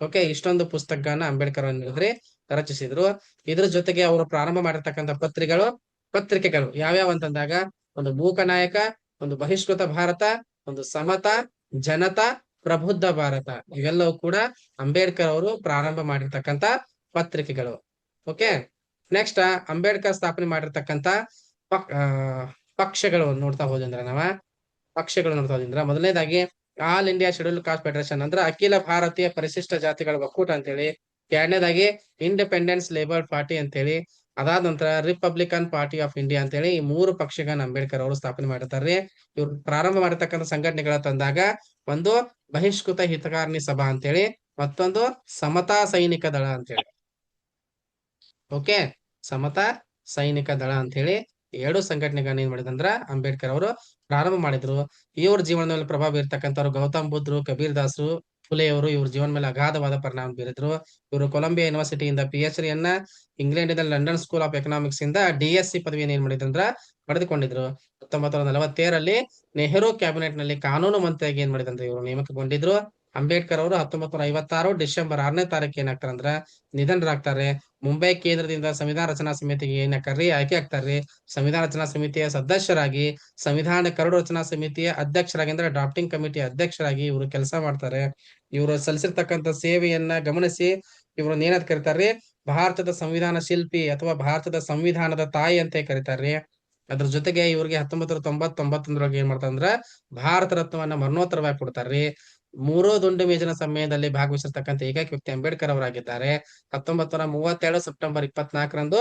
ಓಕೆ. ಇಷ್ಟೊಂದು ಪುಸ್ತಕಗಳನ್ನ ಅಂಬೇಡ್ಕರ್ ರಚಿಸಿದ್ರು. ಇದ್ರ ಜೊತೆಗೆ ಅವರು ಪ್ರಾರಂಭ ಮಾಡಿರ್ತಕ್ಕಂಥ ಪತ್ರಿಕೆಗಳು ಯಾವ್ಯಾವ ಅಂತಂದಾಗ, ಒಂದು ಮೂಕನಾಯಕ, ಒಂದು ಬಹಿಷ್ಕೃತ ಭಾರತ, ಒಂದು ಸಮತಾ, ಜನತಾ, ಪ್ರಬುದ್ಧ ಭಾರತ. ಇವೆಲ್ಲವೂ ಕೂಡ ಅಂಬೇಡ್ಕರ್ ಅವರು ಪ್ರಾರಂಭ ಮಾಡಿರ್ತಕ್ಕಂಥ ಪತ್ರಿಕೆಗಳು. ಓಕೆ. ನೆಕ್ಸ್ಟ್ ಅಂಬೇಡ್ಕರ್ ಸ್ಥಾಪನೆ ಮಾಡಿರ್ತಕ್ಕಂಥ ಪಕ್ಷಗಳು ನೋಡ್ತಾ ಹೋದಂದ್ರ ಮೊದಲನೇದಾಗಿ all India schedule caste federation, ಅಂದ್ರೆ ಅಖಿಲ ಭಾರತೀಯ ಪರಿಶಿಷ್ಟ ಜಾತಿಗಳ ಒಕ್ಕೂಟ ಅಂತೇಳಿ. ಎರಡನೇದಾಗಿ ಇಂಡಿಪೆಂಡೆನ್ಸ್ ಲೇಬರ್ ಪಾರ್ಟಿ ಅಂತೇಳಿ. ಅದಾದ ನಂತರ ರಿಪಬ್ಲಿಕನ್ ಪಾರ್ಟಿ ಆಫ್ ಇಂಡಿಯಾ ಅಂತೇಳಿ. ಈ 3 ಪಕ್ಷಗಳನ್ನ ಅಂಬೇಡ್ಕರ್ ಅವರು ಸ್ಥಾಪನೆ ಮಾಡಿರ್ತಾರೆ. ಇವ್ರು ಪ್ರಾರಂಭ ಮಾಡಿರ್ತಕ್ಕಂಥ ಸಂಘಟನೆಗಳ ತಂದಾಗ, ಒಂದು ಬಹಿಷ್ಕೃತ ಹಿತಕಾರಣಿ ಸಭಾ ಅಂತೇಳಿ, ಮತ್ತೊಂದು ಸಮತಾ ಸೈನಿಕ ದಳ ಅಂತೇಳಿ. ಓಕೆ. ಸಮತಾ ಸೈನಿಕ ದಳ ಅಂತ ಹೇಳಿ 2 ಸಂಘಟನೆಗಳನ್ನ ಏನ್ ಮಾಡಿದಂದ್ರ ಅಂಬೇಡ್ಕರ್ ಅವರು ಪ್ರಾರಂಭ ಮಾಡಿದ್ರು. ಇವ್ರ ಜೀವನದಲ್ಲಿ ಪ್ರಭಾವ ಬೀರ್ತಕ್ಕಂಥವ್ರು ಗೌತಮ್ ಬುದ್ಧರು, ಕಬೀರ್ ದಾಸರು, ಫುಲೆ ಅವರು ಇವ್ರ ಜೀವನ ಮೇಲೆ ಅಗಾಧವಾದ ಪರಿಣಾಮ ಬೀರಿದ್ರು. ಇವರು ಕೊಲಂಬಿಯಾ ಯೂನಿವರ್ಸಿಟಿಯಿಂದ PhD ಯನ್ನ, ಇಂಗ್ಲೆಂಡ್ ಇಂದ ಲಂಡನ್ ಸ್ಕೂಲ್ ಆಫ್ ಎಕನಾಮಿಕ್ಸ್ ಇಂದ DSc ಪದವಿಯನ್ನು ಏನ್ ಮಾಡಿದ್ರಂದ್ರ ಪಡೆದುಕೊಂಡಿದ್ರು. 1947ರಲ್ಲಿ ನೆಹರು ಕ್ಯಾಬಿನೆಟ್ ನಲ್ಲಿ ಕಾನೂನು ಮಂತ್ರಿಯಾಗಿ ಏನ್ ಮಾಡಿದಂದ್ರೆ ಇವರು ನೇಮಕಗೊಂಡಿದ್ರು. ಅಂಬೇಡ್ಕರ್ ಅವರು 1956 ಡಿಸೆಂಬರ್ 6ನೇ ತಾರೀಕು ಏನಾಗ್ತಾರಂದ್ರ ನಿಧನರಾಗ್ತಾರೆ. ಮುಂಬೈ ಕೇಂದ್ರದಿಂದ ಸಂವಿಧಾನ ರಚನಾ ಸಮಿತಿಗೆ ಆಯ್ಕೆ ಆಗ್ತಾರ್ರಿ. ಸಂವಿಧಾನ ರಚನಾ ಸಮಿತಿಯ ಸದಸ್ಯರಾಗಿ, ಸಂವಿಧಾನ ಕರಡು ರಚನಾ ಸಮಿತಿಯ ಅಧ್ಯಕ್ಷರಾಗಿ, ಅಂದ್ರೆ ಡ್ರಾಫ್ಟಿಂಗ್ ಕಮಿಟಿ ಅಧ್ಯಕ್ಷರಾಗಿ ಇವರು ಕೆಲಸ ಮಾಡ್ತಾರೆ. ಇವರು ಸಲ್ಲಿಸಿರ್ತಕ್ಕಂಥ ಸೇವೆಯನ್ನ ಗಮನಿಸಿ ಇವ್ರನ್ನ ಏನಂತ ಕರೀತಾರ್ರಿ, ಭಾರತದ ಸಂವಿಧಾನ ಶಿಲ್ಪಿ ಅಥವಾ ಭಾರತದ ಸಂವಿಧಾನದ ತಾಯಿ ಅಂತ ಕರೀತಾರ್ರಿ. ಅದ್ರ ಜೊತೆಗೆ ಇವ್ರಿಗೆ 1991 ಏನ್ ಮಾಡ್ತಾರಂದ್ರ ಭಾರತ ರತ್ನವನ್ನ ಮರಣೋತ್ತರವಾಗಿ ಕೊಡ್ತಾರ್ರಿ. 3 ದುಂಡು ಮೇಜಿನ ಸಮಯದಲ್ಲಿ ಭಾಗವಹಿಸಿರ್ತಕ್ಕಂಥ ಏಕೈಕ ವ್ಯಕ್ತಿ ಅಂಬೇಡ್ಕರ್ ಅವರಾಗಿದ್ದಾರೆ. 1932 ಸೆಪ್ಟೆಂಬರ್ 24ರಂದು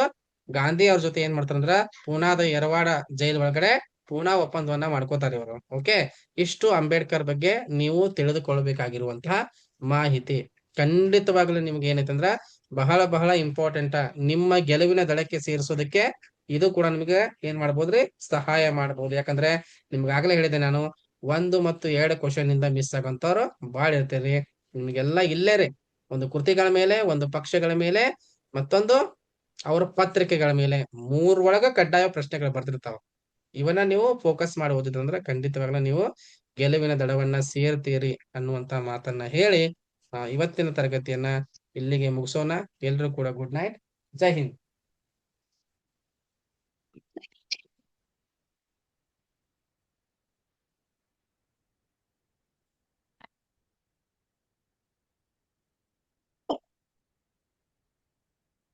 ಗಾಂಧಿ ಅವ್ರ ಜೊತೆ ಏನ್ ಮಾಡ್ತಾರಂದ್ರ ಪೂನಾದ ಯರವಾಡ ಜೈಲ್ ಒಳಗಡೆ ಪೂನಾ ಒಪ್ಪಂದವನ್ನ ಮಾಡ್ಕೋತಾರೆ ಇವರು. ಓಕೆ. ಇಷ್ಟು ಅಂಬೇಡ್ಕರ್ ಬಗ್ಗೆ ನೀವು ತಿಳಿದುಕೊಳ್ಬೇಕಾಗಿರುವಂತಹ ಮಾಹಿತಿ. ಖಂಡಿತವಾಗ್ಲೂ ನಿಮ್ಗೆ ಏನೈತಂದ್ರ ಬಹಳ ಬಹಳ ಇಂಪಾರ್ಟೆಂಟ್. ನಿಮ್ಮ ಗೆಲುವಿನ ದಳಕ್ಕೆ ಸೇರಿಸೋದಕ್ಕೆ ಇದು ಕೂಡ ನಿಮ್ಗೆ ಏನ್ ಮಾಡ್ಬೋದ್ರಿ, ಸಹಾಯ ಮಾಡ್ಬೋದು. ಯಾಕಂದ್ರೆ ನಿಮ್ಗಾಗ್ಲೇ ಹೇಳಿದೆ ನಾನು, 1 ಮತ್ತು 2 ಕ್ವಶನ್ ಇಂದ ಮಿಸ್ ಆಗಂತವ್ರು ಬಾಳ ಇರ್ತೀರಿ. ನಿಮ್ಗೆಲ್ಲಾ ಇಲ್ಲೇ ರೀ, ಒಂದು ಕೃತಿಗಳ ಮೇಲೆ, ಒಂದು ಪಕ್ಷಗಳ ಮೇಲೆ, ಮತ್ತೊಂದು ಅವ್ರ ಪತ್ರಿಕೆಗಳ ಮೇಲೆ, 3 ಒಳಗ ಕಡ್ಡಾಯ ಪ್ರಶ್ನೆಗಳು ಬರ್ತಿರ್ತಾವ. ಇವನ್ನ ನೀವು ಫೋಕಸ್ ಮಾಡಿ ಓದಿದ್ರಂದ್ರ ಖಂಡಿತವಾಗ್ಲೂ ನೀವು ಗೆಲುವಿನ ದಡವನ್ನ ಸೇರ್ತೀರಿ ಅನ್ನುವಂತ ಮಾತನ್ನ ಹೇಳಿ ಇವತ್ತಿನ ತರಗತಿಯನ್ನ ಇಲ್ಲಿಗೆ ಮುಗಿಸೋಣ. ಎಲ್ರೂ ಕೂಡ ಗುಡ್ ನೈಟ್. ಜೈ ಹಿಂದ್.